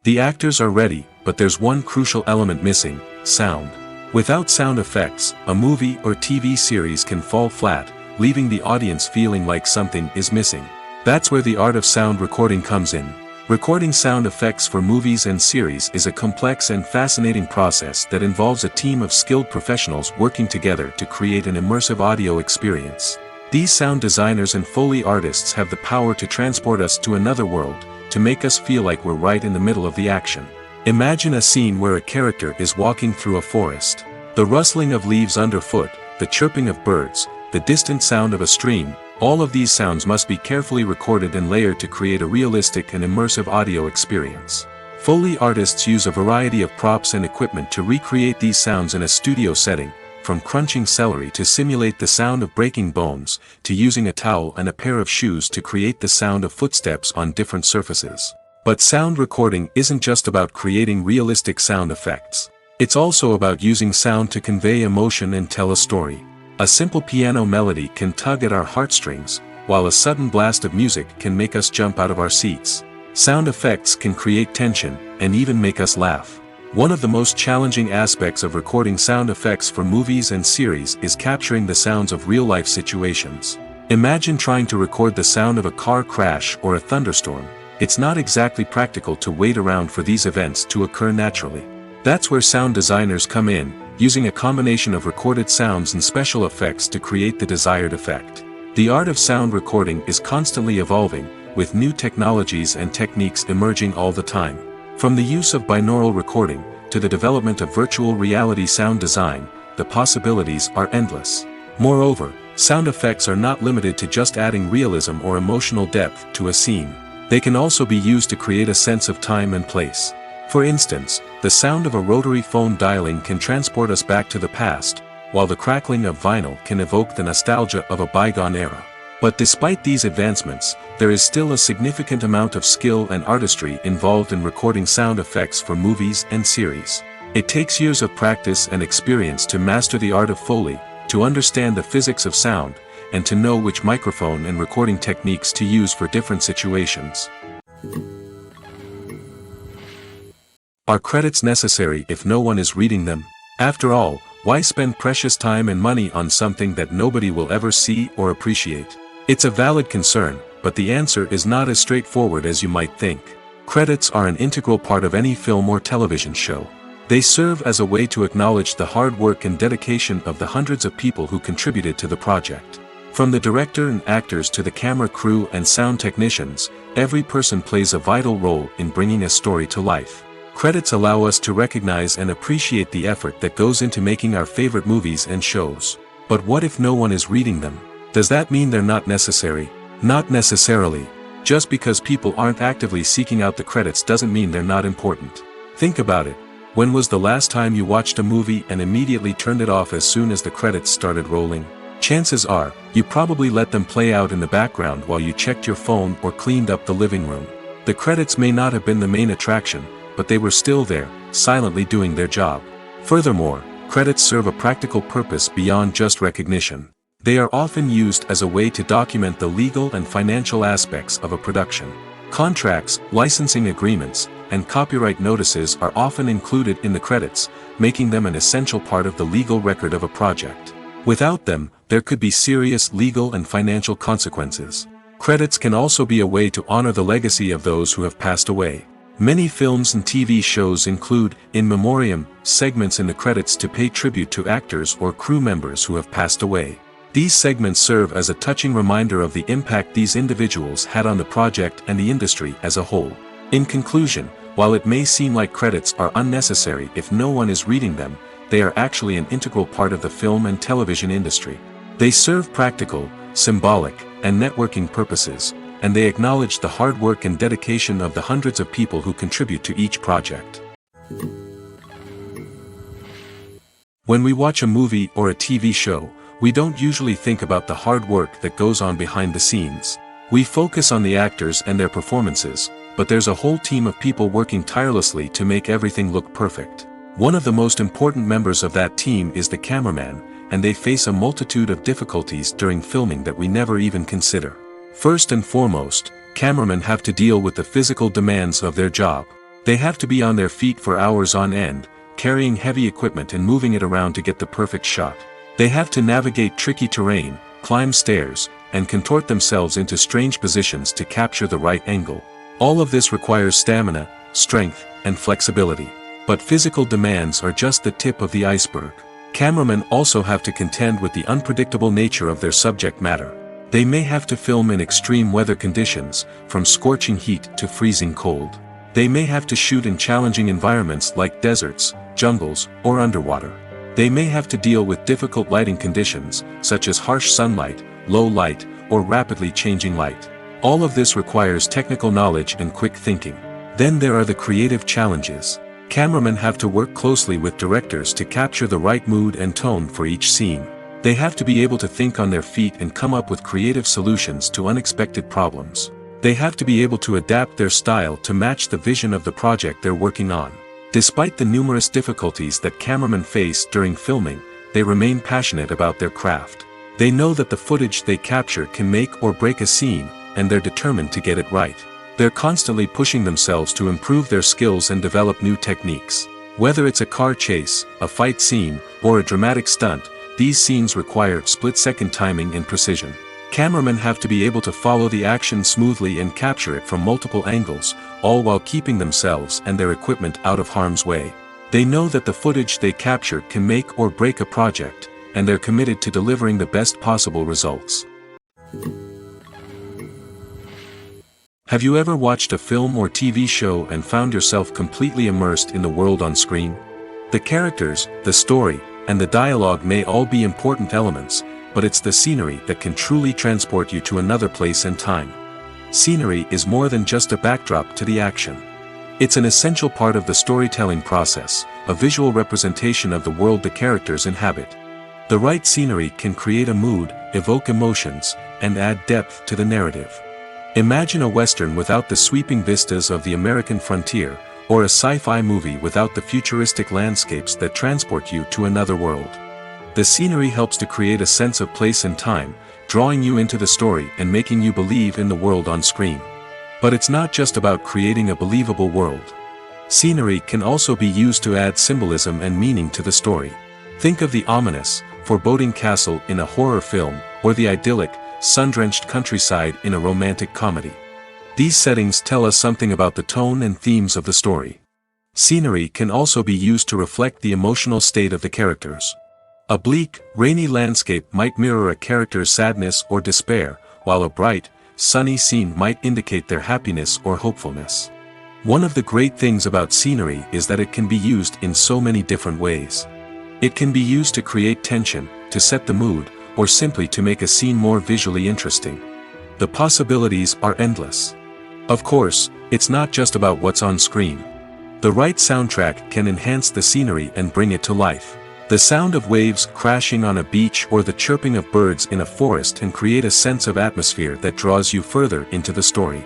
The actors are ready, but there's one crucial element missing: sound. Without sound effects, a movie or TV series can fall flat, leaving the audience feeling like something is missing. That's where the art of sound recording comes in. Recording sound effects for movies and series is a complex and fascinating process that involves a team of skilled professionals working together to create an immersive audio experience. These sound designers and Foley artists have the power to transport us to another world, to make us feel like we're right in the middle of the action. Imagine a scene where a character is walking through a forest. The rustling of leaves underfoot, the chirping of birds, the distant sound of a stream, all of these sounds must be carefully recorded and layered to create a realistic and immersive audio experience. Foley artists use a variety of props and equipment to recreate these sounds in a studio setting, from crunching celery to simulate the sound of breaking bones, to using a towel and a pair of shoes to create the sound of footsteps on different surfaces. But sound recording isn't just about creating realistic sound effects. It's also about using sound to convey emotion and tell a story. A simple piano melody can tug at our heartstrings, while a sudden blast of music can make us jump out of our seats. Sound effects can create tension, and even make us laugh. One of the most challenging aspects of recording sound effects for movies and series is capturing the sounds of real-life situations. Imagine trying to record the sound of a car crash or a thunderstorm. It's not exactly practical to wait around for these events to occur naturally. That's where sound designers come in, using a combination of recorded sounds and special effects to create the desired effect. The art of sound recording is constantly evolving, with new technologies and techniques emerging all the time. From the use of binaural recording, to the development of virtual reality sound design, the possibilities are endless. Moreover, sound effects are not limited to just adding realism or emotional depth to a scene. They can also be used to create a sense of time and place. For instance, the sound of a rotary phone dialing can transport us back to the past, while the crackling of vinyl can evoke the nostalgia of a bygone era. But despite these advancements, there is still a significant amount of skill and artistry involved in recording sound effects for movies and series. It takes years of practice and experience to master the art of Foley, to understand the physics of sound, and to know which microphone and recording techniques to use for different situations. Are credits necessary if no one is reading them? After all, why spend precious time and money on something that nobody will ever see or appreciate? It's a valid concern, but the answer is not as straightforward as you might think. Credits are an integral part of any film or television show. They serve as a way to acknowledge the hard work and dedication of the hundreds of people who contributed to the project. From the director and actors to the camera crew and sound technicians, every person plays a vital role in bringing a story to life. Credits allow us to recognize and appreciate the effort that goes into making our favorite movies and shows. But what if no one is reading them? Does that mean they're not necessary? Not necessarily. Just because people aren't actively seeking out the credits doesn't mean they're not important. Think about it. When was the last time you watched a movie and immediately turned it off as soon as the credits started rolling? Chances are, you probably let them play out in the background while you checked your phone or cleaned up the living room. The credits may not have been the main attraction, but they were still there, silently doing their job. Furthermore, credits serve a practical purpose beyond just recognition. They are often used as a way to document the legal and financial aspects of a production. Contracts, licensing agreements, and copyright notices are often included in the credits, making them an essential part of the legal record of a project. Without them, there could be serious legal and financial consequences. Credits can also be a way to honor the legacy of those who have passed away. Many films and TV shows include in memoriam segments in the credits to pay tribute to actors or crew members who have passed away. These segments serve as a touching reminder of the impact these individuals had on the project and the industry as a whole. In conclusion, while it may seem like credits are unnecessary if no one is reading them, they are actually an integral part of the film and television industry. They serve practical, symbolic, and networking purposes, and they acknowledge the hard work and dedication of the hundreds of people who contribute to each project. When we watch a movie or a TV show, we don't usually think about the hard work that goes on behind the scenes. We focus on the actors and their performances, but there's a whole team of people working tirelessly to make everything look perfect. One of the most important members of that team is the cameraman, and they face a multitude of difficulties during filming that we never even consider. First and foremost, cameramen have to deal with the physical demands of their job. They have to be on their feet for hours on end, carrying heavy equipment and moving it around to get the perfect shot. They have to navigate tricky terrain, climb stairs, and contort themselves into strange positions to capture the right angle. All of this requires stamina, strength, and flexibility. But physical demands are just the tip of the iceberg. Cameramen also have to contend with the unpredictable nature of their subject matter. They may have to film in extreme weather conditions, from scorching heat to freezing cold. They may have to shoot in challenging environments like deserts, jungles, or underwater. They may have to deal with difficult lighting conditions, such as harsh sunlight, low light, or rapidly changing light. All of this requires technical knowledge and quick thinking. Then there are the creative challenges. Cameramen have to work closely with directors to capture the right mood and tone for each scene. They have to be able to think on their feet and come up with creative solutions to unexpected problems. They have to be able to adapt their style to match the vision of the project they're working on. Despite the numerous difficulties that cameramen face during filming, they remain passionate about their craft. They know that the footage they capture can make or break a scene, and they're determined to get it right. They're constantly pushing themselves to improve their skills and develop new techniques. Whether it's a car chase, a fight scene, or a dramatic stunt, these scenes require split-second timing and precision. Cameramen have to be able to follow the action smoothly and capture it from multiple angles, all while keeping themselves and their equipment out of harm's way. They know that the footage they capture can make or break a project, and they're committed to delivering the best possible results. Have you ever watched a film or TV show and found yourself completely immersed in the world on screen? The characters, the story, and the dialogue may all be important elements, but it's the scenery that can truly transport you to another place and time. Scenery is more than just a backdrop to the action. It's an essential part of the storytelling process, a visual representation of the world the characters inhabit. The right scenery can create a mood, evoke emotions, and add depth to the narrative. Imagine a Western without the sweeping vistas of the American frontier, or a sci-fi movie without the futuristic landscapes that transport you to another world. The scenery helps to create a sense of place and time, drawing you into the story and making you believe in the world on screen. But it's not just about creating a believable world. Scenery can also be used to add symbolism and meaning to the story. Think of the ominous, foreboding castle in a horror film, or the idyllic, sun-drenched countryside in a romantic comedy. These settings tell us something about the tone and themes of the story. Scenery can also be used to reflect the emotional state of the characters. A bleak, rainy landscape might mirror a character's sadness or despair, while a bright, sunny scene might indicate their happiness or hopefulness. One of the great things about scenery is that it can be used in so many different ways. It can be used to create tension, to set the mood, or simply to make a scene more visually interesting. The possibilities are endless. Of course, it's not just about what's on screen. The right soundtrack can enhance the scenery and bring it to life. The sound of waves crashing on a beach or the chirping of birds in a forest can create a sense of atmosphere that draws you further into the story.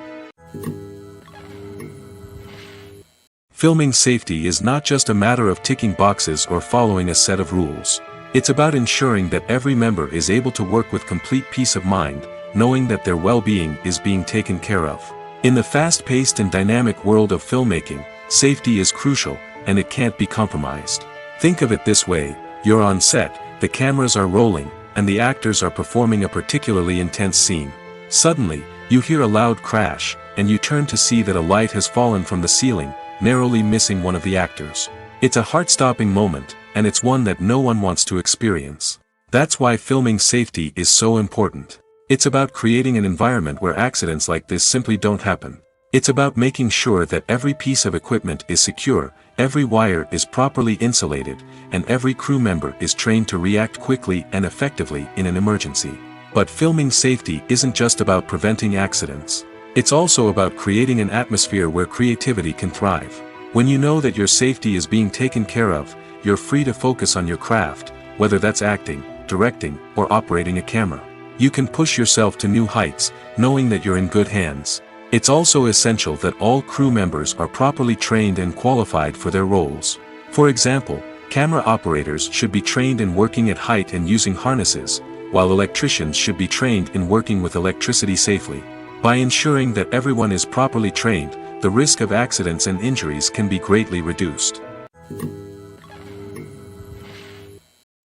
Filming safety is not just a matter of ticking boxes or following a set of rules. It's about ensuring that every member is able to work with complete peace of mind, knowing that their well-being is being taken care of. In the fast-paced and dynamic world of filmmaking, safety is crucial, and it can't be compromised. Think of it this way: you're on set, the cameras are rolling, and the actors are performing a particularly intense scene. Suddenly, you hear a loud crash, and you turn to see that a light has fallen from the ceiling, narrowly missing one of the actors. It's a heart-stopping moment, and it's one that no one wants to experience. That's why filming safety is so important. It's about creating an environment where accidents like this simply don't happen. It's about making sure that every piece of equipment is secure, every wire is properly insulated, and every crew member is trained to react quickly and effectively in an emergency. But filming safety isn't just about preventing accidents. It's also about creating an atmosphere where creativity can thrive. When you know that your safety is being taken care of, you're free to focus on your craft, whether that's acting, directing, or operating a camera. You can push yourself to new heights, knowing that you're in good hands. It's also essential that all crew members are properly trained and qualified for their roles. For example, camera operators should be trained in working at height and using harnesses, while electricians should be trained in working with electricity safely. By ensuring that everyone is properly trained, the risk of accidents and injuries can be greatly reduced.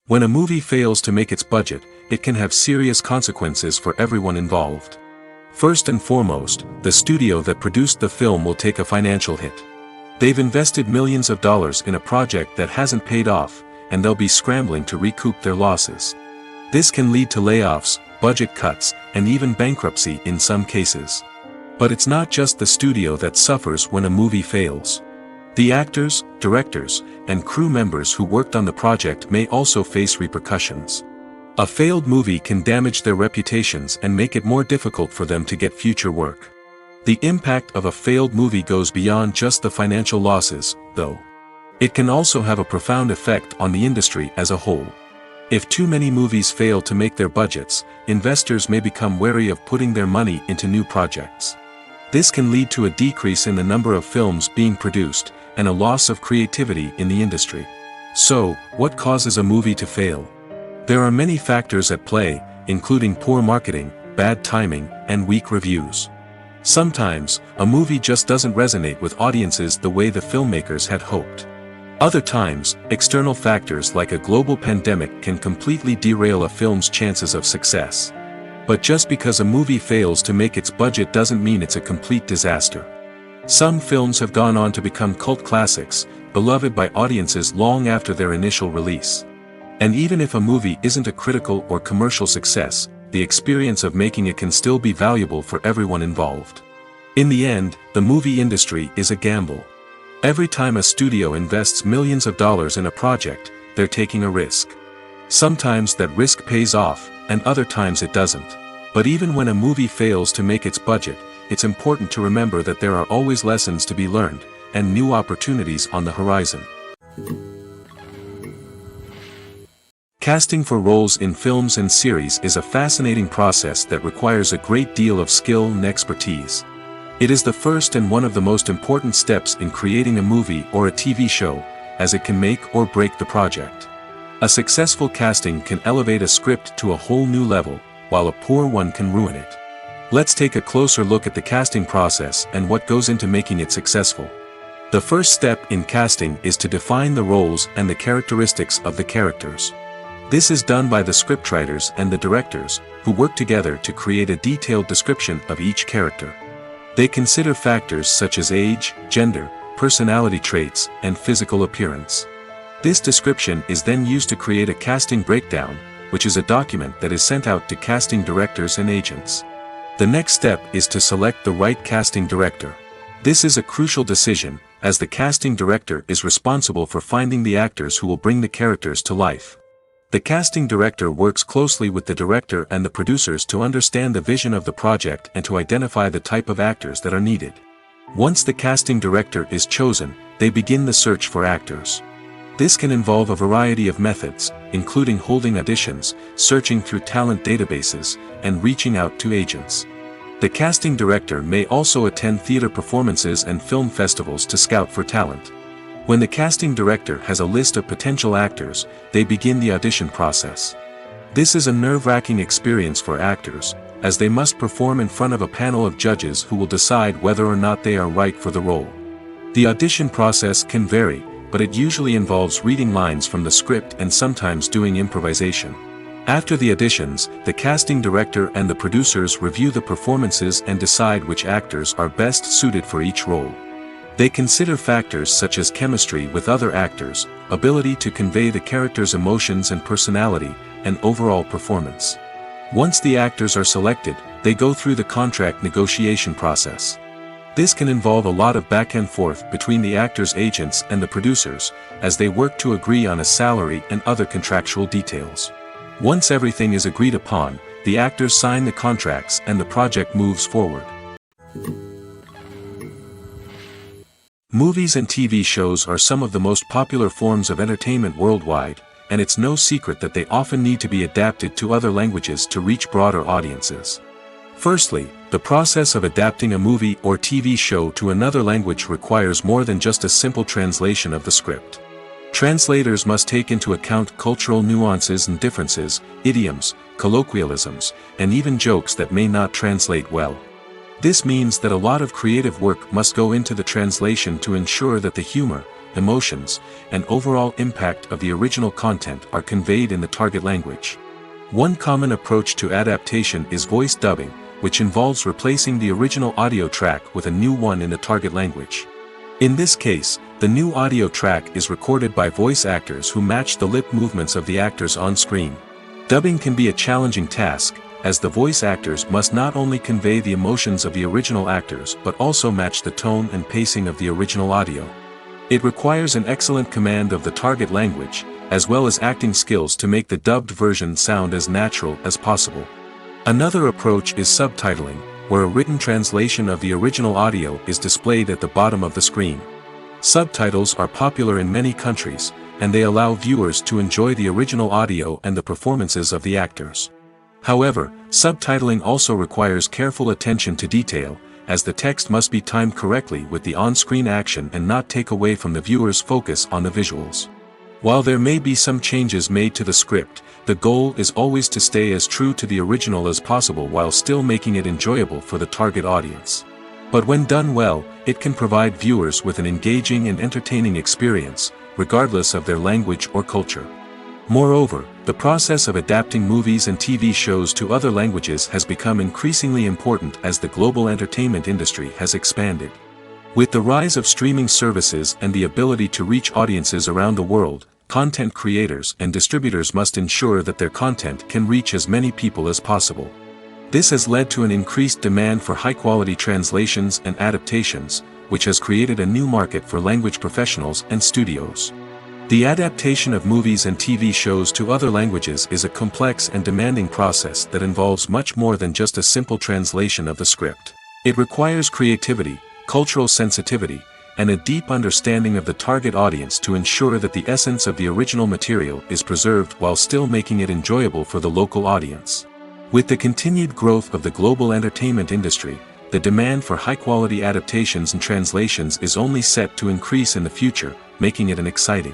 When a movie fails to make its budget, it can have serious consequences for everyone involved. First and foremost, the studio that produced the film will take a financial hit. They've invested millions of dollars in a project that hasn't paid off, and they'll be scrambling to recoup their losses. This can lead to layoffs, budget cuts, and even bankruptcy in some cases. But it's not just the studio that suffers when a movie fails. The actors, directors, and crew members who worked on the project may also face repercussions. A failed movie can damage their reputations and make it more difficult for them to get future work. The impact of a failed movie goes beyond just the financial losses, though. It can also have a profound effect on the industry as a whole. If too many movies fail to make their budgets, investors may become wary of putting their money into new projects. This can lead to a decrease in the number of films being produced, and a loss of creativity in the industry. So, what causes a movie to fail? There are many factors at play, including poor marketing, bad timing, and weak reviews. Sometimes, a movie just doesn't resonate with audiences the way the filmmakers had hoped. Other times, external factors like a global pandemic can completely derail a film's chances of success. But just because a movie fails to make its budget doesn't mean it's a complete disaster. Some films have gone on to become cult classics, beloved by audiences long after their initial release. And even if a movie isn't a critical or commercial success, the experience of making it can still be valuable for everyone involved. In the end, the movie industry is a gamble. Every time a studio invests millions of dollars in a project, they're taking a risk. Sometimes that risk pays off, and other times it doesn't. But even when a movie fails to make its budget, it's important to remember that there are always lessons to be learned, and new opportunities on the horizon. Casting for roles in films and series is a fascinating process that requires a great deal of skill and expertise. It is the first and one of the most important steps in creating a movie or a TV show, as it can make or break the project. A successful casting can elevate a script to a whole new level, while a poor one can ruin it. Let's take a closer look at the casting process and what goes into making it successful. The first step in casting is to define the roles and the characteristics of the characters. This is done by the scriptwriters and the directors, who work together to create a detailed description of each character. They consider factors such as age, gender, personality traits, and physical appearance. This description is then used to create a casting breakdown, which is a document that is sent out to casting directors and agents. The next step is to select the right casting director. This is a crucial decision, as the casting director is responsible for finding the actors who will bring the characters to life. The casting director works closely with the director and the producers to understand the vision of the project and to identify the type of actors that are needed. Once the casting director is chosen, they begin the search for actors. This can involve a variety of methods, including holding auditions, searching through talent databases, and reaching out to agents. The casting director may also attend theater performances and film festivals to scout for talent. When the casting director has a list of potential actors, they begin the audition process. This is a nerve-wracking experience for actors, as they must perform in front of a panel of judges who will decide whether or not they are right for the role. The audition process can vary, but it usually involves reading lines from the script and sometimes doing improvisation. After the auditions, the casting director and the producers review the performances and decide which actors are best suited for each role. They consider factors such as chemistry with other actors, ability to convey the character's emotions and personality, and overall performance. Once the actors are selected, they go through the contract negotiation process. This can involve a lot of back and forth between the actors' agents and the producers, as they work to agree on a salary and other contractual details. Once everything is agreed upon, the actors sign the contracts and the project moves forward. Movies and TV shows are some of the most popular forms of entertainment worldwide, and it's no secret that they often need to be adapted to other languages to reach broader audiences. Firstly, the process of adapting a movie or TV show to another language requires more than just a simple translation of the script. Translators must take into account cultural nuances and differences, idioms, colloquialisms, and even jokes that may not translate well. This means that a lot of creative work must go into the translation to ensure that the humor, emotions, and overall impact of the original content are conveyed in the target language. One common approach to adaptation is voice dubbing, which involves replacing the original audio track with a new one in the target language. In this case, the new audio track is recorded by voice actors who match the lip movements of the actors on screen. Dubbing can be a challenging task, as the voice actors must not only convey the emotions of the original actors but also match the tone and pacing of the original audio. It requires an excellent command of the target language, as well as acting skills to make the dubbed version sound as natural as possible. Another approach is subtitling, where a written translation of the original audio is displayed at the bottom of the screen. Subtitles are popular in many countries, and they allow viewers to enjoy the original audio and the performances of the actors. However, subtitling also requires careful attention to detail, as the text must be timed correctly with the on-screen action and not take away from the viewer's focus on the visuals. While there may be some changes made to the script, the goal is always to stay as true to the original as possible while still making it enjoyable for the target audience. But when done well, it can provide viewers with an engaging and entertaining experience, regardless of their language or culture. Moreover, the process of adapting movies and TV shows to other languages has become increasingly important as the global entertainment industry has expanded. With the rise of streaming services and the ability to reach audiences around the world, content creators and distributors must ensure that their content can reach as many people as possible. This has led to an increased demand for high-quality translations and adaptations, which has created a new market for language professionals and studios. The adaptation of movies and TV shows to other languages is a complex and demanding process that involves much more than just a simple translation of the script. It requires creativity, cultural sensitivity, and a deep understanding of the target audience to ensure that the essence of the original material is preserved while still making it enjoyable for the local audience. With the continued growth of the global entertainment industry, the demand for high-quality adaptations and translations is only set to increase in the future, making it an exciting.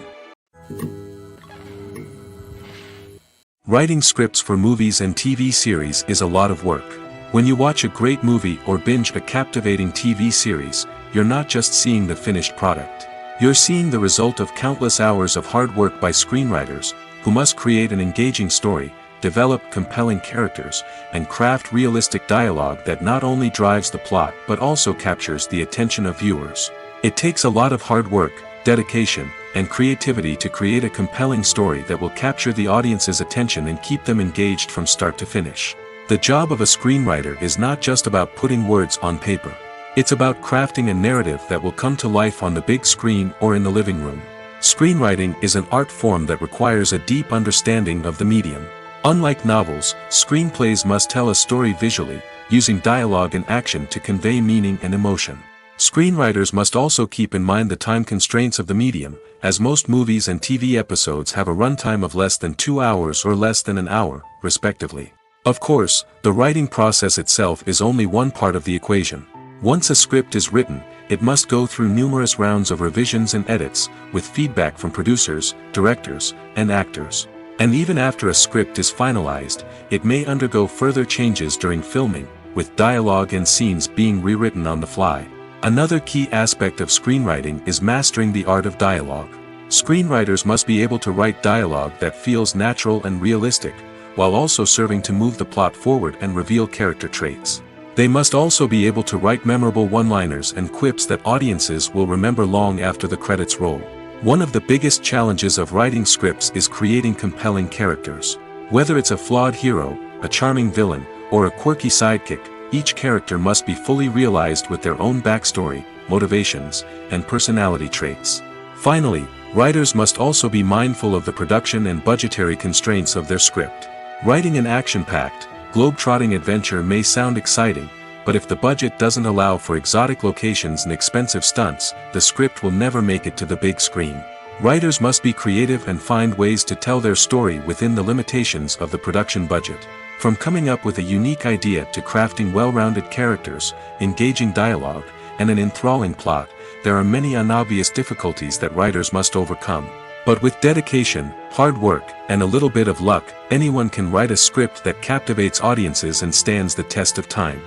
Writing scripts for movies and TV series is a lot of work. When you watch a great movie or binge a captivating TV series, you're not just seeing the finished product. You're seeing the result of countless hours of hard work by screenwriters, who must create an engaging story, develop compelling characters, and craft realistic dialogue that not only drives the plot but also captures the attention of viewers. It takes a lot of hard work, dedication, and creativity to create a compelling story that will capture the audience's attention and keep them engaged from start to finish. The job of a screenwriter is not just about putting words on paper. It's about crafting a narrative that will come to life on the big screen or in the living room. Screenwriting is an art form that requires a deep understanding of the medium. Unlike novels, screenplays must tell a story visually, using dialogue and action to convey meaning and emotion. Screenwriters must also keep in mind the time constraints of the medium, as most movies and TV episodes have a runtime of less than 2 hours or less than an hour, respectively. Of course, the writing process itself is only one part of the equation. Once a script is written, it must go through numerous rounds of revisions and edits, with feedback from producers, directors, and actors. And even after a script is finalized, it may undergo further changes during filming, with dialogue and scenes being rewritten on the fly. Another key aspect of screenwriting is mastering the art of dialogue. Screenwriters must be able to write dialogue that feels natural and realistic, while also serving to move the plot forward and reveal character traits. They must also be able to write memorable one-liners and quips that audiences will remember long after the credits roll. One of the biggest challenges of writing scripts is creating compelling characters. Whether it's a flawed hero, a charming villain, or a quirky sidekick, each character must be fully realized with their own backstory, motivations, and personality traits. Finally, writers must also be mindful of the production and budgetary constraints of their script. Writing an action-packed, globe-trotting adventure may sound exciting, but if the budget doesn't allow for exotic locations and expensive stunts, the script will never make it to the big screen. Writers must be creative and find ways to tell their story within the limitations of the production budget. From coming up with a unique idea to crafting well-rounded characters, engaging dialogue, and an enthralling plot, there are many unobvious difficulties that writers must overcome. But with dedication, hard work, and a little bit of luck, anyone can write a script that captivates audiences and stands the test of time.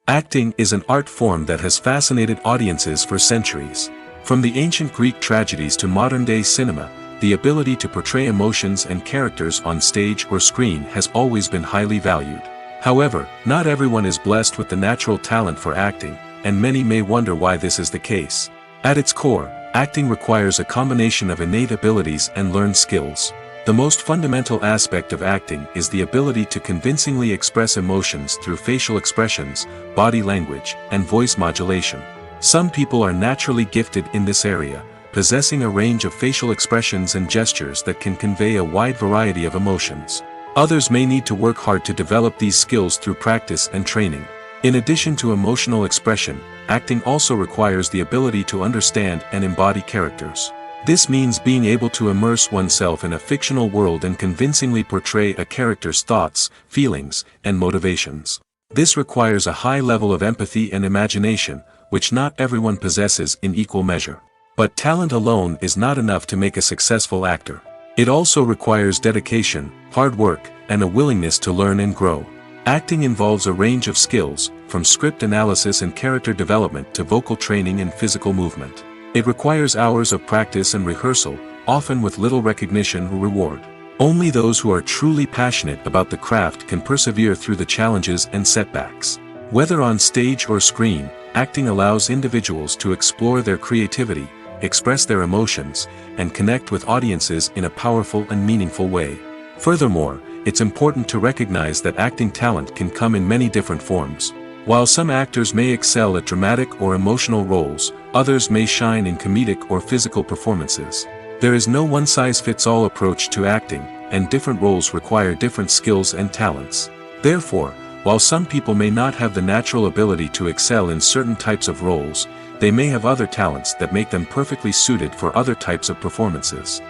Acting is an art form that has fascinated audiences for centuries. From the ancient Greek tragedies to modern-day cinema, the ability to portray emotions and characters on stage or screen has always been highly valued. However, not everyone is blessed with the natural talent for acting, and many may wonder why this is the case. At its core, acting requires a combination of innate abilities and learned skills. The most fundamental aspect of acting is the ability to convincingly express emotions through facial expressions, body language, and voice modulation. Some people are naturally gifted in this area, possessing a range of facial expressions and gestures that can convey a wide variety of emotions. Others may need to work hard to develop these skills through practice and training. In addition to emotional expression, acting also requires the ability to understand and embody characters. This means being able to immerse oneself in a fictional world and convincingly portray a character's thoughts, feelings, and motivations. This requires a high level of empathy and imagination, which not everyone possesses in equal measure. But talent alone is not enough to make a successful actor. It also requires dedication, hard work, and a willingness to learn and grow. Acting involves a range of skills, from script analysis and character development to vocal training and physical movement. It requires hours of practice and rehearsal, often with little recognition or reward. Only those who are truly passionate about the craft can persevere through the challenges and setbacks. Whether on stage or screen, acting allows individuals to explore their creativity, express their emotions, and connect with audiences in a powerful and meaningful way. Furthermore, it's important to recognize that acting talent can come in many different forms. While some actors may excel at dramatic or emotional roles, others may shine in comedic or physical performances. There is no one-size-fits-all approach to acting, and different roles require different skills and talents. Therefore, while some people may not have the natural ability to excel in certain types of roles, they may have other talents that make them perfectly suited for other types of performances.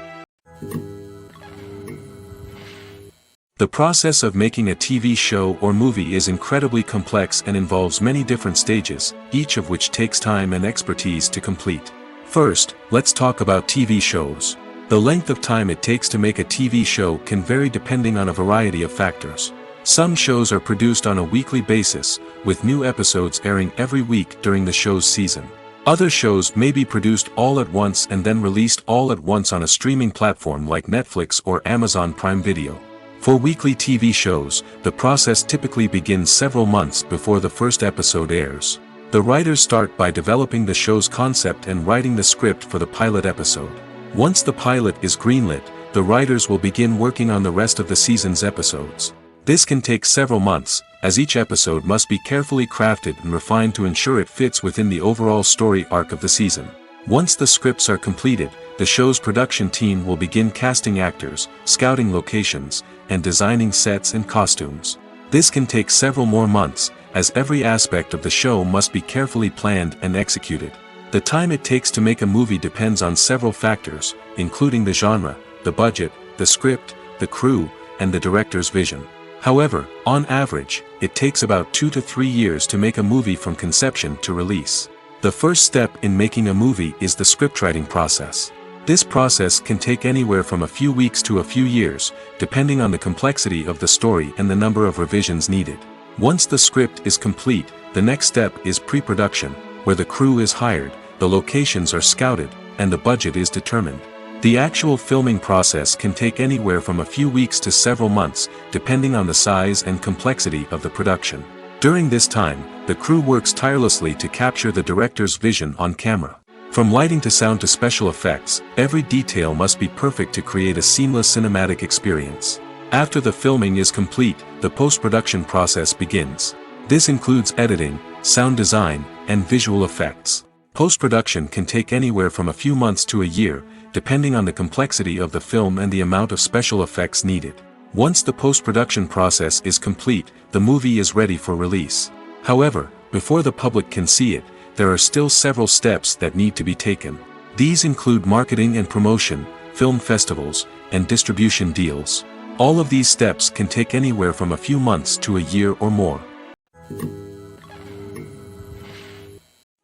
The process of making a TV show or movie is incredibly complex and involves many different stages, each of which takes time and expertise to complete. First, let's talk about TV shows. The length of time it takes to make a TV show can vary depending on a variety of factors. Some shows are produced on a weekly basis, with new episodes airing every week during the show's season. Other shows may be produced all at once and then released all at once on a streaming platform like Netflix or Amazon Prime Video. For weekly TV shows, the process typically begins several months before the first episode airs. The writers start by developing the show's concept and writing the script for the pilot episode. Once the pilot is greenlit, the writers will begin working on the rest of the season's episodes. This can take several months, as each episode must be carefully crafted and refined to ensure it fits within the overall story arc of the season. Once the scripts are completed, the show's production team will begin casting actors, scouting locations, and designing sets and costumes. This can take several more months, as every aspect of the show must be carefully planned and executed. The time it takes to make a movie depends on several factors, including the genre, the budget, the script, the crew, and the director's vision. However, on average, it takes about 2 to 3 years to make a movie from conception to release. The first step in making a movie is the scriptwriting process. This process can take anywhere from a few weeks to a few years, depending on the complexity of the story and the number of revisions needed. Once the script is complete, the next step is pre-production, where the crew is hired, the locations are scouted, and the budget is determined. The actual filming process can take anywhere from a few weeks to several months, depending on the size and complexity of the production. During this time, the crew works tirelessly to capture the director's vision on camera. From lighting to sound to special effects, every detail must be perfect to create a seamless cinematic experience. After the filming is complete, the post-production process begins. This includes editing, sound design, and visual effects. Post-production can take anywhere from a few months to a year, depending on the complexity of the film and the amount of special effects needed. Once the post-production process is complete, the movie is ready for release. However, before the public can see it, there are still several steps that need to be taken. These include marketing and promotion, film festivals, and distribution deals. All of these steps can take anywhere from a few months to a year or more.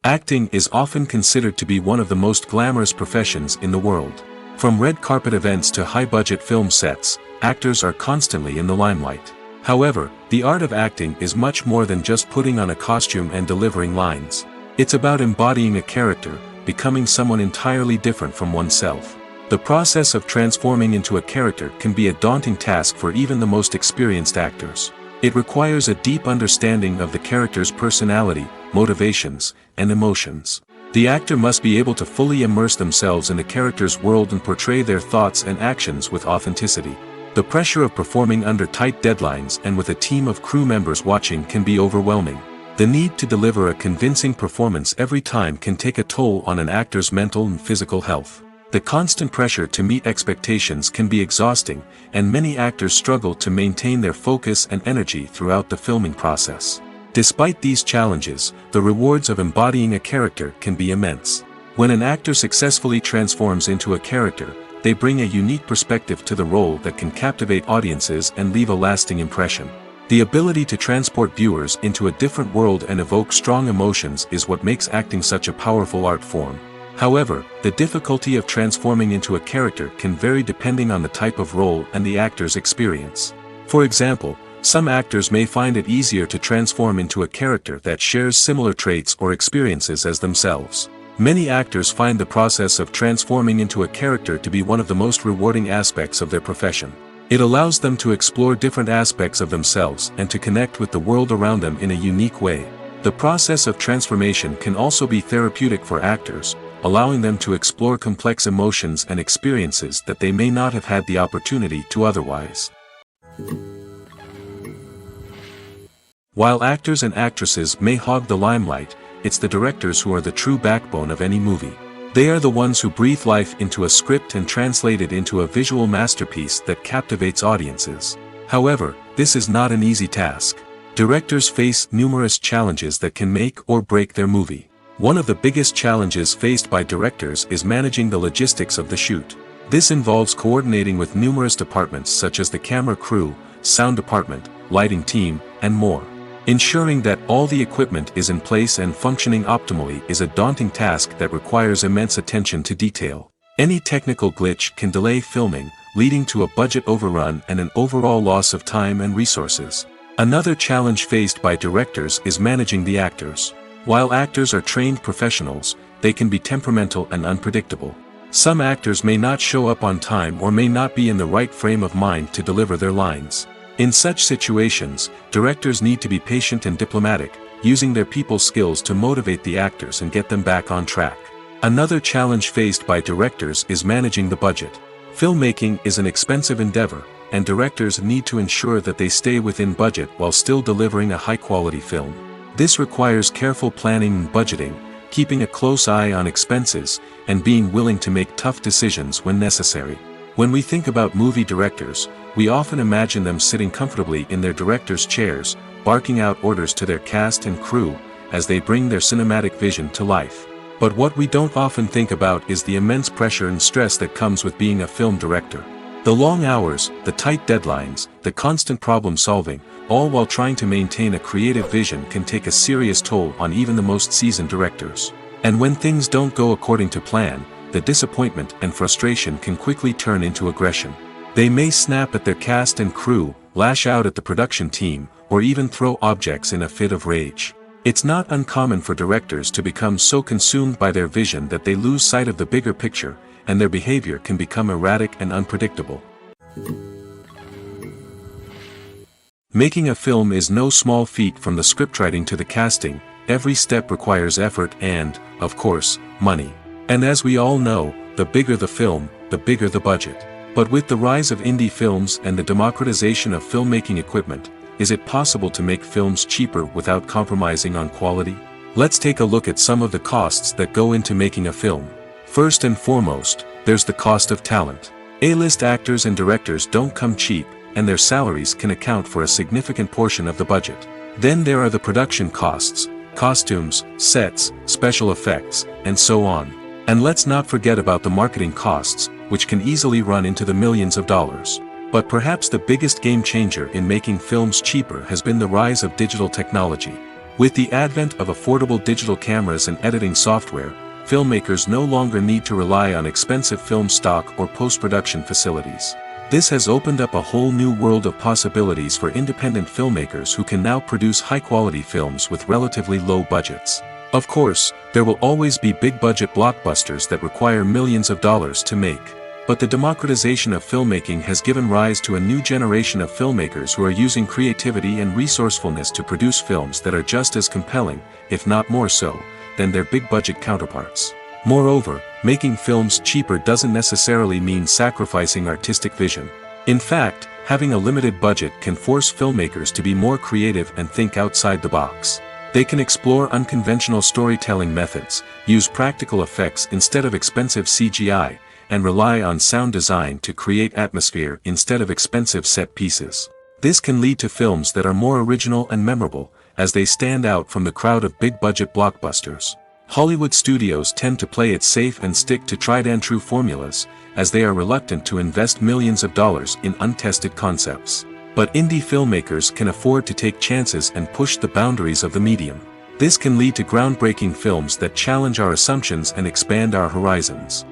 Acting is often considered to be one of the most glamorous professions in the world. From red carpet events to high-budget film sets, actors are constantly in the limelight. However, the art of acting is much more than just putting on a costume and delivering lines. It's about embodying a character, becoming someone entirely different from oneself. The process of transforming into a character can be a daunting task for even the most experienced actors. It requires a deep understanding of the character's personality, motivations, and emotions. The actor must be able to fully immerse themselves in the character's world and portray their thoughts and actions with authenticity. The pressure of performing under tight deadlines and with a team of crew members watching can be overwhelming. The need to deliver a convincing performance every time can take a toll on an actor's mental and physical health. The constant pressure to meet expectations can be exhausting, and many actors struggle to maintain their focus and energy throughout the filming process. Despite these challenges, the rewards of embodying a character can be immense. When an actor successfully transforms into a character, they bring a unique perspective to the role that can captivate audiences and leave a lasting impression. The ability to transport viewers into a different world and evoke strong emotions is what makes acting such a powerful art form. However, the difficulty of transforming into a character can vary depending on the type of role and the actor's experience. For example, some actors may find it easier to transform into a character that shares similar traits or experiences as themselves. Many actors find the process of transforming into a character to be one of the most rewarding aspects of their profession. It allows them to explore different aspects of themselves and to connect with the world around them in a unique way. The process of transformation can also be therapeutic for actors, allowing them to explore complex emotions and experiences that they may not have had the opportunity to otherwise. While actors and actresses may hog the limelight, it's the directors who are the true backbone of any movie. They are the ones who breathe life into a script and translate it into a visual masterpiece that captivates audiences. However, this is not an easy task. Directors face numerous challenges that can make or break their movie. One of the biggest challenges faced by directors is managing the logistics of the shoot. This involves coordinating with numerous departments such as the camera crew, sound department, lighting team, and more. Ensuring that all the equipment is in place and functioning optimally is a daunting task that requires immense attention to detail. Any technical glitch can delay filming, leading to a budget overrun and an overall loss of time and resources. Another challenge faced by directors is managing the actors. While actors are trained professionals, they can be temperamental and unpredictable. Some actors may not show up on time or may not be in the right frame of mind to deliver their lines. In such situations, directors need to be patient and diplomatic, using their people skills to motivate the actors and get them back on track. Another challenge faced by directors is managing the budget. Filmmaking is an expensive endeavor, and directors need to ensure that they stay within budget while still delivering a high-quality film. This requires careful planning and budgeting, keeping a close eye on expenses, and being willing to make tough decisions when necessary. When we think about movie directors, we often imagine them sitting comfortably in their director's chairs, barking out orders to their cast and crew, as they bring their cinematic vision to life. But what we don't often think about is the immense pressure and stress that comes with being a film director. The long hours, the tight deadlines, the constant problem-solving, all while trying to maintain a creative vision can take a serious toll on even the most seasoned directors. And when things don't go according to plan, the disappointment and frustration can quickly turn into aggression. They may snap at their cast and crew, lash out at the production team, or even throw objects in a fit of rage. It's not uncommon for directors to become so consumed by their vision that they lose sight of the bigger picture, and their behavior can become erratic and unpredictable. Making a film is no small feat. From the scriptwriting to the casting, every step requires effort and, of course, money. And as we all know, the bigger the film, the bigger the budget. But with the rise of indie films and the democratization of filmmaking equipment, is it possible to make films cheaper without compromising on quality? Let's take a look at some of the costs that go into making a film. First and foremost, there's the cost of talent. A-list actors and directors don't come cheap, and their salaries can account for a significant portion of the budget. Then there are the production costs, costumes, sets, special effects, and so on. And let's not forget about the marketing costs, which can easily run into the millions of dollars. But perhaps the biggest game changer in making films cheaper has been the rise of digital technology. With the advent of affordable digital cameras and editing software, filmmakers no longer need to rely on expensive film stock or post-production facilities. This has opened up a whole new world of possibilities for independent filmmakers who can now produce high-quality films with relatively low budgets. Of course, there will always be big-budget blockbusters that require millions of dollars to make. But the democratization of filmmaking has given rise to a new generation of filmmakers who are using creativity and resourcefulness to produce films that are just as compelling, if not more so, than their big-budget counterparts. Moreover, making films cheaper doesn't necessarily mean sacrificing artistic vision. In fact, having a limited budget can force filmmakers to be more creative and think outside the box. They can explore unconventional storytelling methods, use practical effects instead of expensive CGI, and rely on sound design to create atmosphere instead of expensive set pieces. This can lead to films that are more original and memorable, as they stand out from the crowd of big-budget blockbusters. Hollywood studios tend to play it safe and stick to tried-and-true formulas, as they are reluctant to invest millions of dollars in untested concepts. But indie filmmakers can afford to take chances and push the boundaries of the medium. This can lead to groundbreaking films that challenge our assumptions and expand our horizons.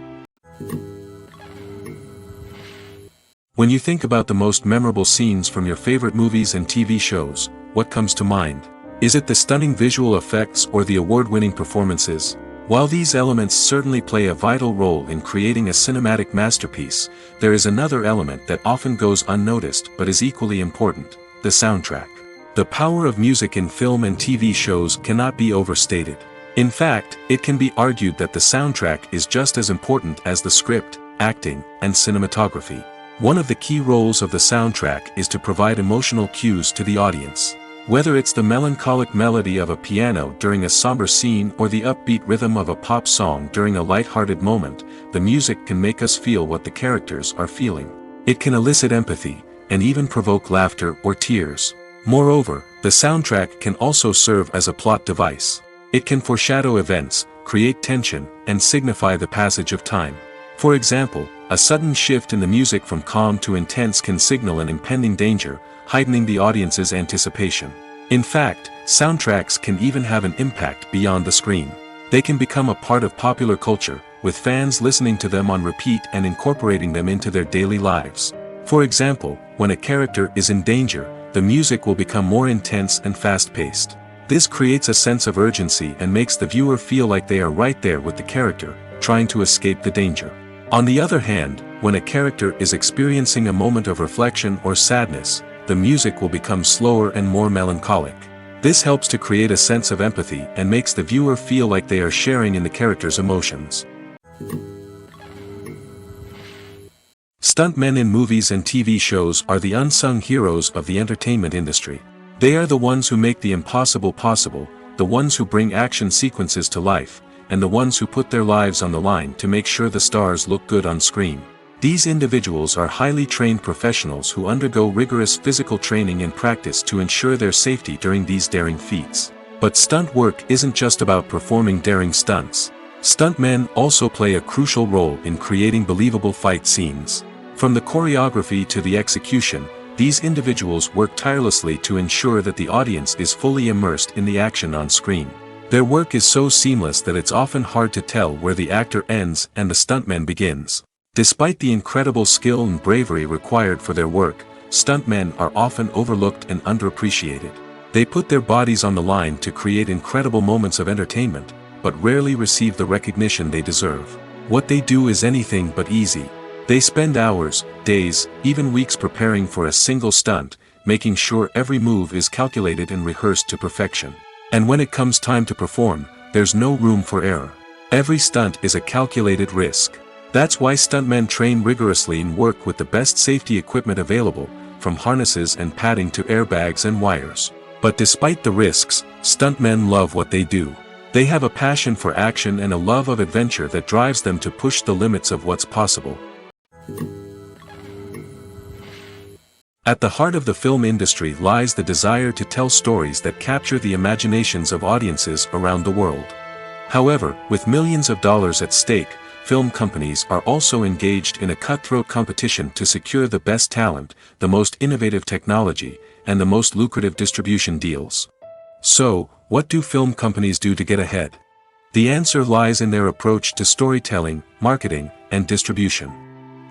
When you think about the most memorable scenes from your favorite movies and TV shows, what comes to mind? Is it the stunning visual effects or the award-winning performances? While these elements certainly play a vital role in creating a cinematic masterpiece, there is another element that often goes unnoticed but is equally important: the soundtrack. The power of music in film and TV shows cannot be overstated. In fact, it can be argued that the soundtrack is just as important as the script, acting, and cinematography. One of the key roles of the soundtrack is to provide emotional cues to the audience. Whether it's the melancholic melody of a piano during a somber scene or the upbeat rhythm of a pop song during a light-hearted moment, the music can make us feel what the characters are feeling. It can elicit empathy, and even provoke laughter or tears. Moreover, the soundtrack can also serve as a plot device. It can foreshadow events, create tension, and signify the passage of time. For example, a sudden shift in the music from calm to intense can signal an impending danger, heightening the audience's anticipation. In fact, soundtracks can even have an impact beyond the screen. They can become a part of popular culture, with fans listening to them on repeat and incorporating them into their daily lives. For example, when a character is in danger, the music will become more intense and fast-paced. This creates a sense of urgency and makes the viewer feel like they are right there with the character, trying to escape the danger. On the other hand, when a character is experiencing a moment of reflection or sadness, the music will become slower and more melancholic. This helps to create a sense of empathy and makes the viewer feel like they are sharing in the character's emotions. Stuntmen in movies and TV shows are the unsung heroes of the entertainment industry. They are the ones who make the impossible possible, the ones who bring action sequences to life, and the ones who put their lives on the line to make sure the stars look good on screen. These individuals are highly trained professionals who undergo rigorous physical training and practice to ensure their safety during these daring feats. But stunt work isn't just about performing daring stunts. Stuntmen also play a crucial role in creating believable fight scenes. From the choreography to the execution, these individuals work tirelessly to ensure that the audience is fully immersed in the action on screen. Their work is so seamless that it's often hard to tell where the actor ends and the stuntman begins. Despite the incredible skill and bravery required for their work, stuntmen are often overlooked and underappreciated. They put their bodies on the line to create incredible moments of entertainment, but rarely receive the recognition they deserve. What they do is anything but easy. They spend hours, days, even weeks preparing for a single stunt, making sure every move is calculated and rehearsed to perfection. And when it comes time to perform, there's no room for error. Every stunt is a calculated risk. That's why stuntmen train rigorously and work with the best safety equipment available, from harnesses and padding to airbags and wires. But despite the risks, stuntmen love what they do. They have a passion for action and a love of adventure that drives them to push the limits of what's possible. At the heart of the film industry lies the desire to tell stories that capture the imaginations of audiences around the world. However, with millions of dollars at stake, film companies are also engaged in a cutthroat competition to secure the best talent, the most innovative technology, and the most lucrative distribution deals. So, what do film companies do to get ahead? The answer lies in their approach to storytelling, marketing, and distribution.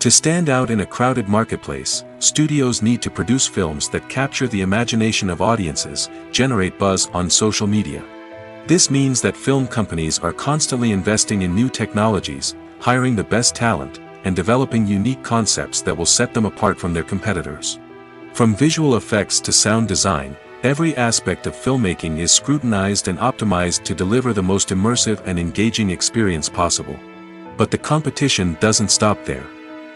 To stand out in a crowded marketplace, studios need to produce films that capture the imagination of audiences, generate buzz on social media. This means that film companies are constantly investing in new technologies, hiring the best talent, and developing unique concepts that will set them apart from their competitors. From visual effects to sound design, every aspect of filmmaking is scrutinized and optimized to deliver the most immersive and engaging experience possible. But the competition doesn't stop there.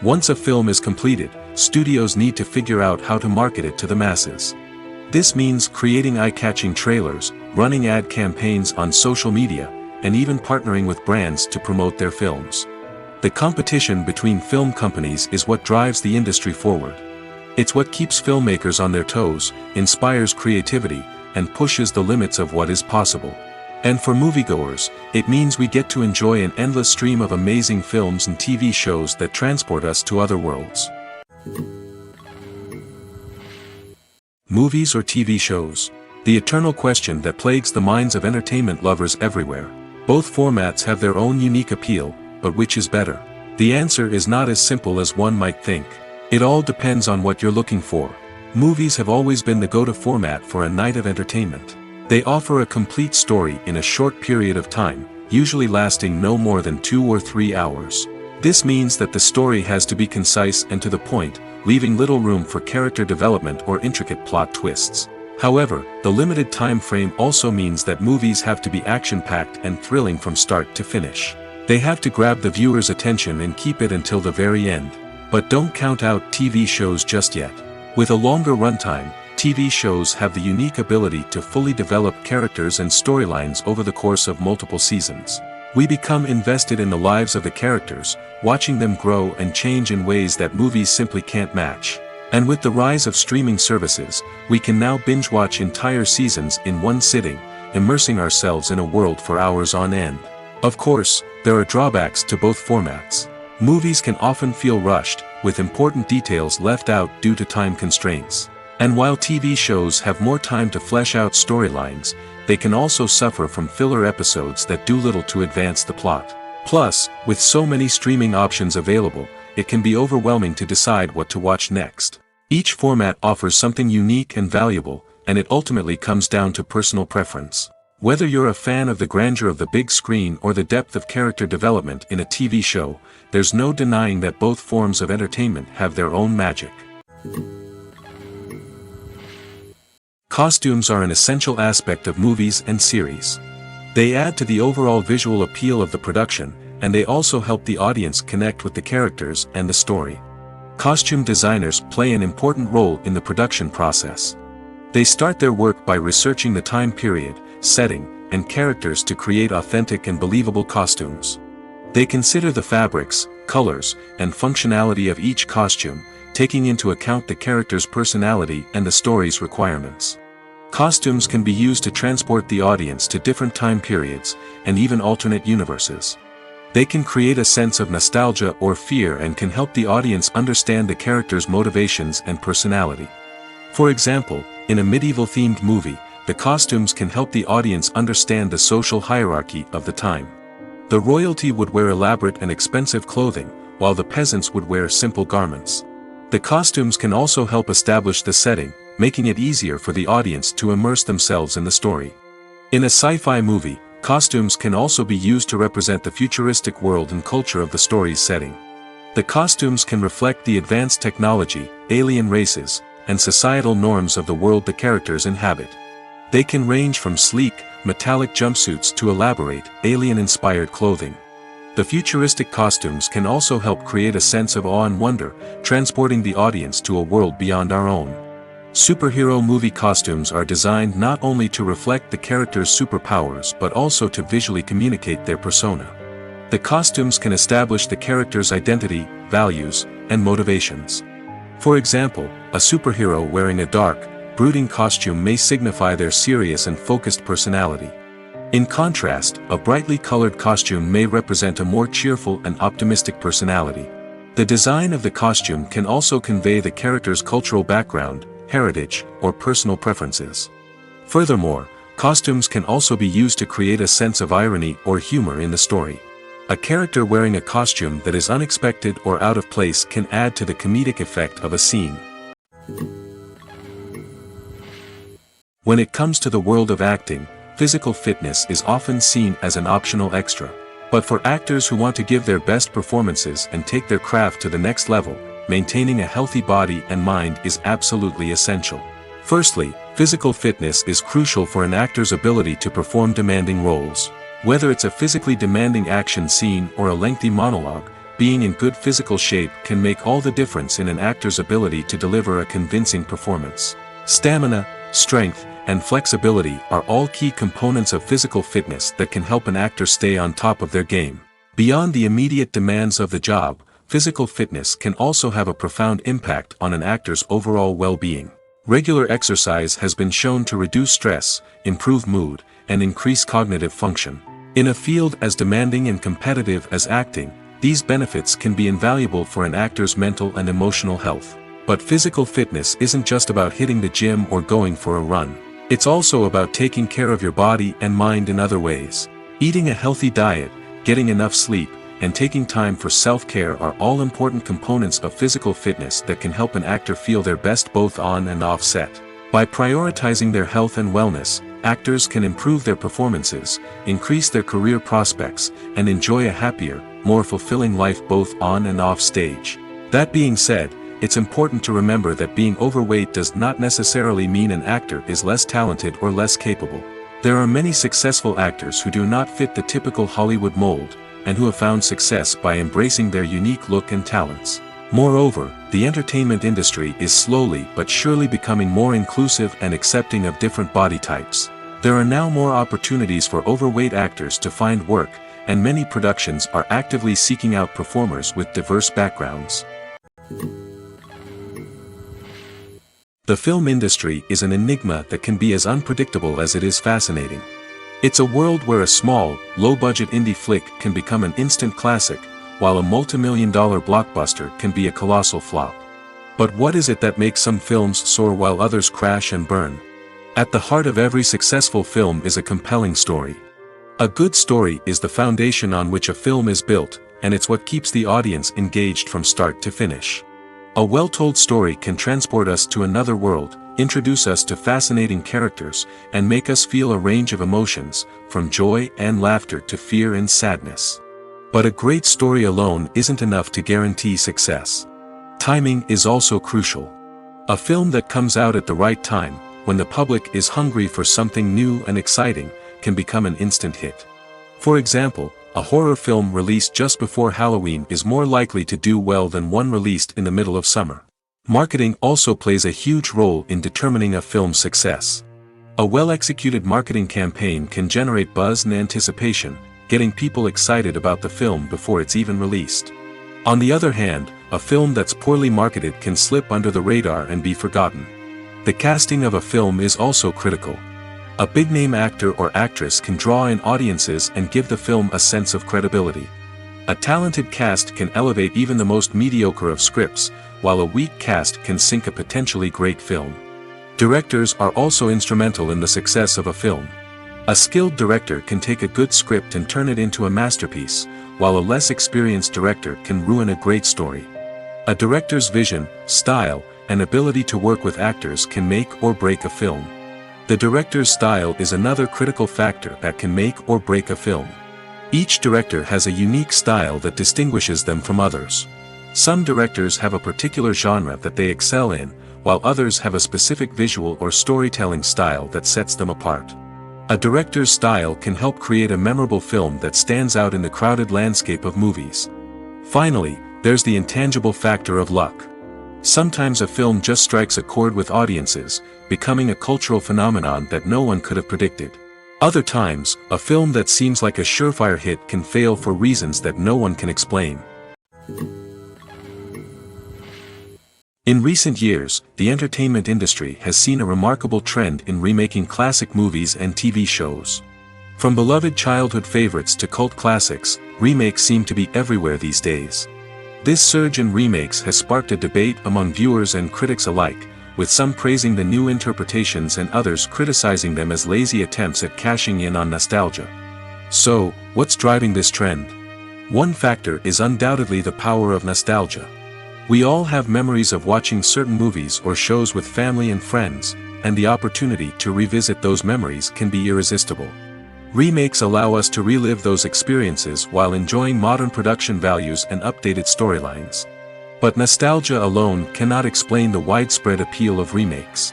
Once a film is completed, studios need to figure out how to market it to the masses. This means creating eye-catching trailers, running ad campaigns on social media, and even partnering with brands to promote their films. The competition between film companies is what drives the industry forward. It's what keeps filmmakers on their toes, inspires creativity, and pushes the limits of what is possible. And for moviegoers, it means we get to enjoy an endless stream of amazing films and TV shows that transport us to other worlds. Movies or TV shows? The eternal question that plagues the minds of entertainment lovers everywhere. Both formats have their own unique appeal, but which is better? The answer is not as simple as one might think. It all depends on what you're looking for. Movies have always been the go-to format for a night of entertainment. They offer a complete story in a short period of time, usually lasting no more than 2 or 3 hours. This means that the story has to be concise and to the point, leaving little room for character development or intricate plot twists. However, the limited time frame also means that movies have to be action-packed and thrilling from start to finish. They have to grab the viewer's attention and keep it until the very end. But don't count out TV shows just yet. With a longer runtime, TV shows have the unique ability to fully develop characters and storylines over the course of multiple seasons. We become invested in the lives of the characters, watching them grow and change in ways that movies simply can't match. And with the rise of streaming services, we can now binge-watch entire seasons in one sitting, immersing ourselves in a world for hours on end. Of course, there are drawbacks to both formats. Movies can often feel rushed, with important details left out due to time constraints. And while TV shows have more time to flesh out storylines, they can also suffer from filler episodes that do little to advance the plot. Plus, with so many streaming options available, it can be overwhelming to decide what to watch next. Each format offers something unique and valuable, and it ultimately comes down to personal preference. Whether you're a fan of the grandeur of the big screen or the depth of character development in a TV show, there's no denying that both forms of entertainment have their own magic. Costumes are an essential aspect of movies and series. They add to the overall visual appeal of the production, and they also help the audience connect with the characters and the story. Costume designers play an important role in the production process. They start their work by researching the time period, setting, and characters to create authentic and believable costumes. They consider the fabrics, colors, and functionality of each costume, taking into account the character's personality and the story's requirements. Costumes can be used to transport the audience to different time periods, and even alternate universes. They can create a sense of nostalgia or fear and can help the audience understand the character's motivations and personality. For example, in a medieval-themed movie, the costumes can help the audience understand the social hierarchy of the time. The royalty would wear elaborate and expensive clothing, while the peasants would wear simple garments. The costumes can also help establish the setting, making it easier for the audience to immerse themselves in the story. In a sci-fi movie, costumes can also be used to represent the futuristic world and culture of the story's setting. The costumes can reflect the advanced technology, alien races, and societal norms of the world the characters inhabit. They can range from sleek, metallic jumpsuits to elaborate, alien-inspired clothing. The futuristic costumes can also help create a sense of awe and wonder, transporting the audience to a world beyond our own. Superhero movie costumes are designed not only to reflect the character's superpowers but also to visually communicate their persona. The costumes can establish the character's identity, values, and motivations. For example, a superhero wearing a dark, brooding costume may signify their serious and focused personality. In contrast, a brightly colored costume may represent a more cheerful and optimistic personality. The design of the costume can also convey the character's cultural background, heritage, or personal preferences. Furthermore, costumes can also be used to create a sense of irony or humor in the story. A character wearing a costume that is unexpected or out of place can add to the comedic effect of a scene. When it comes to the world of acting, physical fitness is often seen as an optional extra. But for actors who want to give their best performances and take their craft to the next level, maintaining a healthy body and mind is absolutely essential. Firstly, physical fitness is crucial for an actor's ability to perform demanding roles. Whether it's a physically demanding action scene or a lengthy monologue, being in good physical shape can make all the difference in an actor's ability to deliver a convincing performance. Stamina, strength, and flexibility are all key components of physical fitness that can help an actor stay on top of their game. Beyond the immediate demands of the job, physical fitness can also have a profound impact on an actor's overall well-being. Regular exercise has been shown to reduce stress, improve mood, and increase cognitive function. In a field as demanding and competitive as acting, these benefits can be invaluable for an actor's mental and emotional health. But physical fitness isn't just about hitting the gym or going for a run. It's also about taking care of your body and mind in other ways. Eating a healthy diet, getting enough sleep, and taking time for self-care are all important components of physical fitness that can help an actor feel their best both on and off set. By prioritizing their health and wellness, actors can improve their performances, increase their career prospects, and enjoy a happier, more fulfilling life both on and off stage. That being said, it's important to remember that being overweight does not necessarily mean an actor is less talented or less capable. There are many successful actors who do not fit the typical Hollywood mold, and who have found success by embracing their unique look and talents. Moreover, the entertainment industry is slowly but surely becoming more inclusive and accepting of different body types. There are now more opportunities for overweight actors to find work, and many productions are actively seeking out performers with diverse backgrounds. The film industry is an enigma that can be as unpredictable as it is fascinating. It's a world where a small, low-budget indie flick can become an instant classic, while a multi-million-dollar blockbuster can be a colossal flop. But what is it that makes some films soar while others crash and burn? At the heart of every successful film is a compelling story. A good story is the foundation on which a film is built, and it's what keeps the audience engaged from start to finish. A well-told story can transport us to another world, introduce us to fascinating characters, and make us feel a range of emotions, from joy and laughter to fear and sadness. But a great story alone isn't enough to guarantee success. Timing is also crucial. A film that comes out at the right time, when the public is hungry for something new and exciting, can become an instant hit. For example, A horror film released just before Halloween is more likely to do well than one released in the middle of summer. Marketing also plays a huge role in determining a film's success. A well-executed marketing campaign can generate buzz and anticipation, getting people excited about the film before it's even released. On the other hand, a film that's poorly marketed can slip under the radar and be forgotten. The casting of a film is also critical. A big-name actor or actress can draw in audiences and give the film a sense of credibility. A talented cast can elevate even the most mediocre of scripts, while a weak cast can sink a potentially great film. Directors are also instrumental in the success of a film. A skilled director can take a good script and turn it into a masterpiece, while a less experienced director can ruin a great story. A director's vision, style, and ability to work with actors can make or break a film. The director's style is another critical factor that can make or break a film. Each director has a unique style that distinguishes them from others. Some directors have a particular genre that they excel in, while others have a specific visual or storytelling style that sets them apart. A director's style can help create a memorable film that stands out in the crowded landscape of movies. Finally, there's the intangible factor of luck. Sometimes a film just strikes a chord with audiences, becoming a cultural phenomenon that no one could have predicted. Other times, a film that seems like a surefire hit can fail for reasons that no one can explain. In recent years, the entertainment industry has seen a remarkable trend in remaking classic movies and TV shows. From beloved childhood favorites to cult classics, remakes seem to be everywhere these days. This surge in remakes has sparked a debate among viewers and critics alike, with some praising the new interpretations and others criticizing them as lazy attempts at cashing in on nostalgia. So, what's driving this trend? One factor is undoubtedly the power of nostalgia. We all have memories of watching certain movies or shows with family and friends, and the opportunity to revisit those memories can be irresistible. Remakes allow us to relive those experiences while enjoying modern production values and updated storylines. But nostalgia alone cannot explain the widespread appeal of remakes.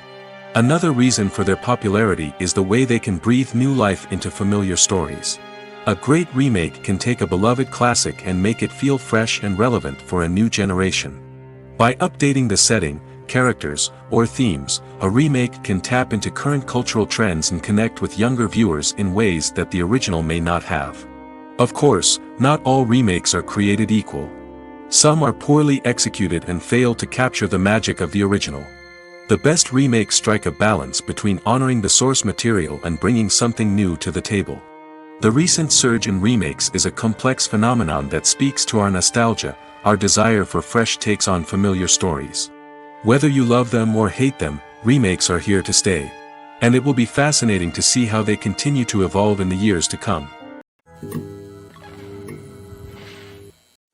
Another reason for their popularity is the way they can breathe new life into familiar stories. A great remake can take a beloved classic and make it feel fresh and relevant for a new generation. By updating the setting, characters, or themes, a remake can tap into current cultural trends and connect with younger viewers in ways that the original may not have. Of course, not all remakes are created equal. Some are poorly executed and fail to capture the magic of the original. The best remakes strike a balance between honoring the source material and bringing something new to the table. The recent surge in remakes is a complex phenomenon that speaks to our nostalgia, our desire for fresh takes on familiar stories. Whether you love them or hate them, remakes are here to stay. And it will be fascinating to see how they continue to evolve in the years to come.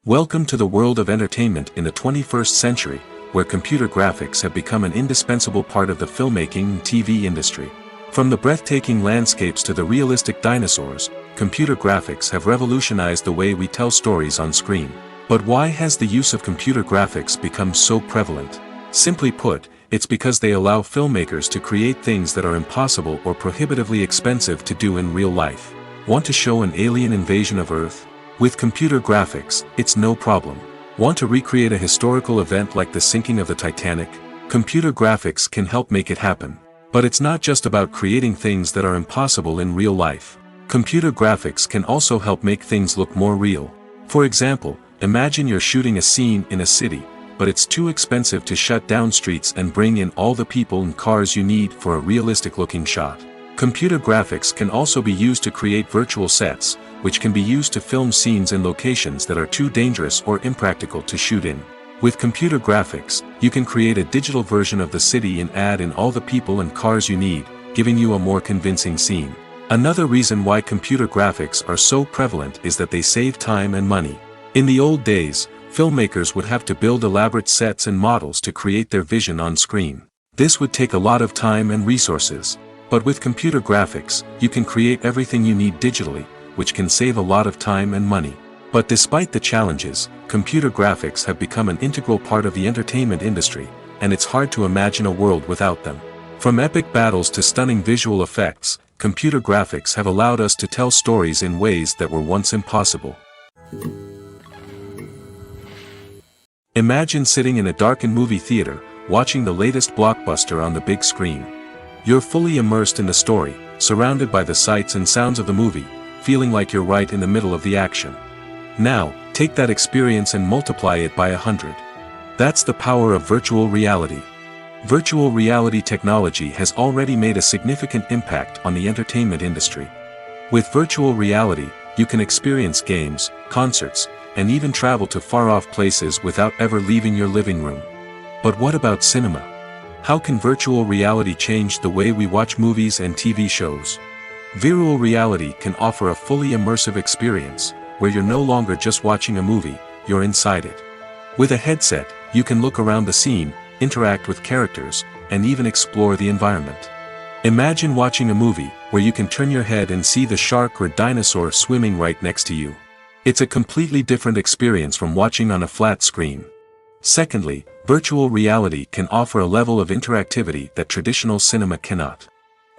Welcome to the world of entertainment in the 21st century, where computer graphics have become an indispensable part of the filmmaking and TV industry. From the breathtaking landscapes to the realistic dinosaurs, computer graphics have revolutionized the way we tell stories on screen. But why has the use of computer graphics become so prevalent? Simply put, it's because they allow filmmakers to create things that are impossible or prohibitively expensive to do in real life. Want to show an alien invasion of Earth? With computer graphics, it's no problem. Want to recreate a historical event like the sinking of the Titanic? Computer graphics can help make it happen. But it's not just about creating things that are impossible in real life. Computer graphics can also help make things look more real. For example, imagine you're shooting a scene in a city, but it's too expensive to shut down streets and bring in all the people and cars you need for a realistic-looking shot. Computer graphics can also be used to create virtual sets, which can be used to film scenes in locations that are too dangerous or impractical to shoot in. With computer graphics, you can create a digital version of the city and add in all the people and cars you need, giving you a more convincing scene. Another reason why computer graphics are so prevalent is that they save time and money. In the old days, filmmakers would have to build elaborate sets and models to create their vision on screen. This would take a lot of time and resources. But with computer graphics, you can create everything you need digitally, which can save a lot of time and money. But despite the challenges, computer graphics have become an integral part of the entertainment industry, and it's hard to imagine a world without them. From epic battles to stunning visual effects, computer graphics have allowed us to tell stories in ways that were once impossible. Imagine sitting in a darkened movie theater, watching the latest blockbuster on the big screen. You're fully immersed in the story, surrounded by the sights and sounds of the movie, feeling like you're right in the middle of the action. Now, take that experience and multiply it by 100. That's the power of virtual reality. Virtual reality technology has already made a significant impact on the entertainment industry. With virtual reality, you can experience games, concerts, and even travel to far-off places without ever leaving your living room. But what about cinema? How can virtual reality change the way we watch movies and TV shows? Virtual reality can offer a fully immersive experience, where you're no longer just watching a movie, you're inside it. With a headset, you can look around the scene, interact with characters, and even explore the environment. Imagine watching a movie where you can turn your head and see the shark or dinosaur swimming right next to you. It's a completely different experience from watching on a flat screen. Secondly, virtual reality can offer a level of interactivity that traditional cinema cannot.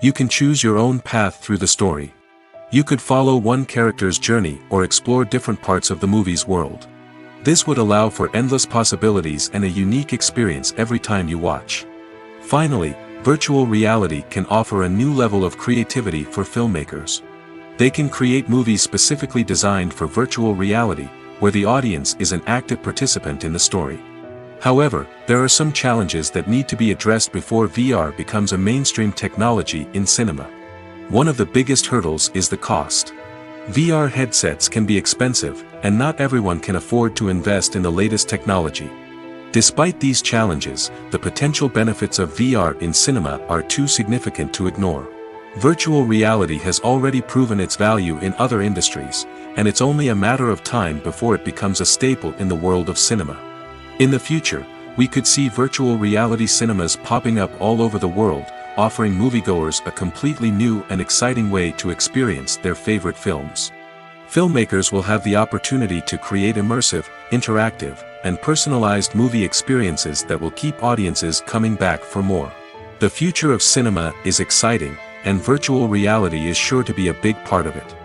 You can choose your own path through the story. You could follow one character's journey or explore different parts of the movie's world. This would allow for endless possibilities and a unique experience every time you watch. Finally, virtual reality can offer a new level of creativity for filmmakers. They can create movies specifically designed for virtual reality, where the audience is an active participant in the story. However, there are some challenges that need to be addressed before VR becomes a mainstream technology in cinema. One of the biggest hurdles is the cost. VR headsets can be expensive, and not everyone can afford to invest in the latest technology. Despite these challenges, the potential benefits of VR in cinema are too significant to ignore. Virtual reality has already proven its value in other industries, and it's only a matter of time before it becomes a staple in the world of cinema. In the future, we could see virtual reality cinemas popping up all over the world, offering moviegoers a completely new and exciting way to experience their favorite films. Filmmakers will have the opportunity to create immersive, interactive, and personalized movie experiences that will keep audiences coming back for more. The future of cinema is exciting, and virtual reality is sure to be a big part of it.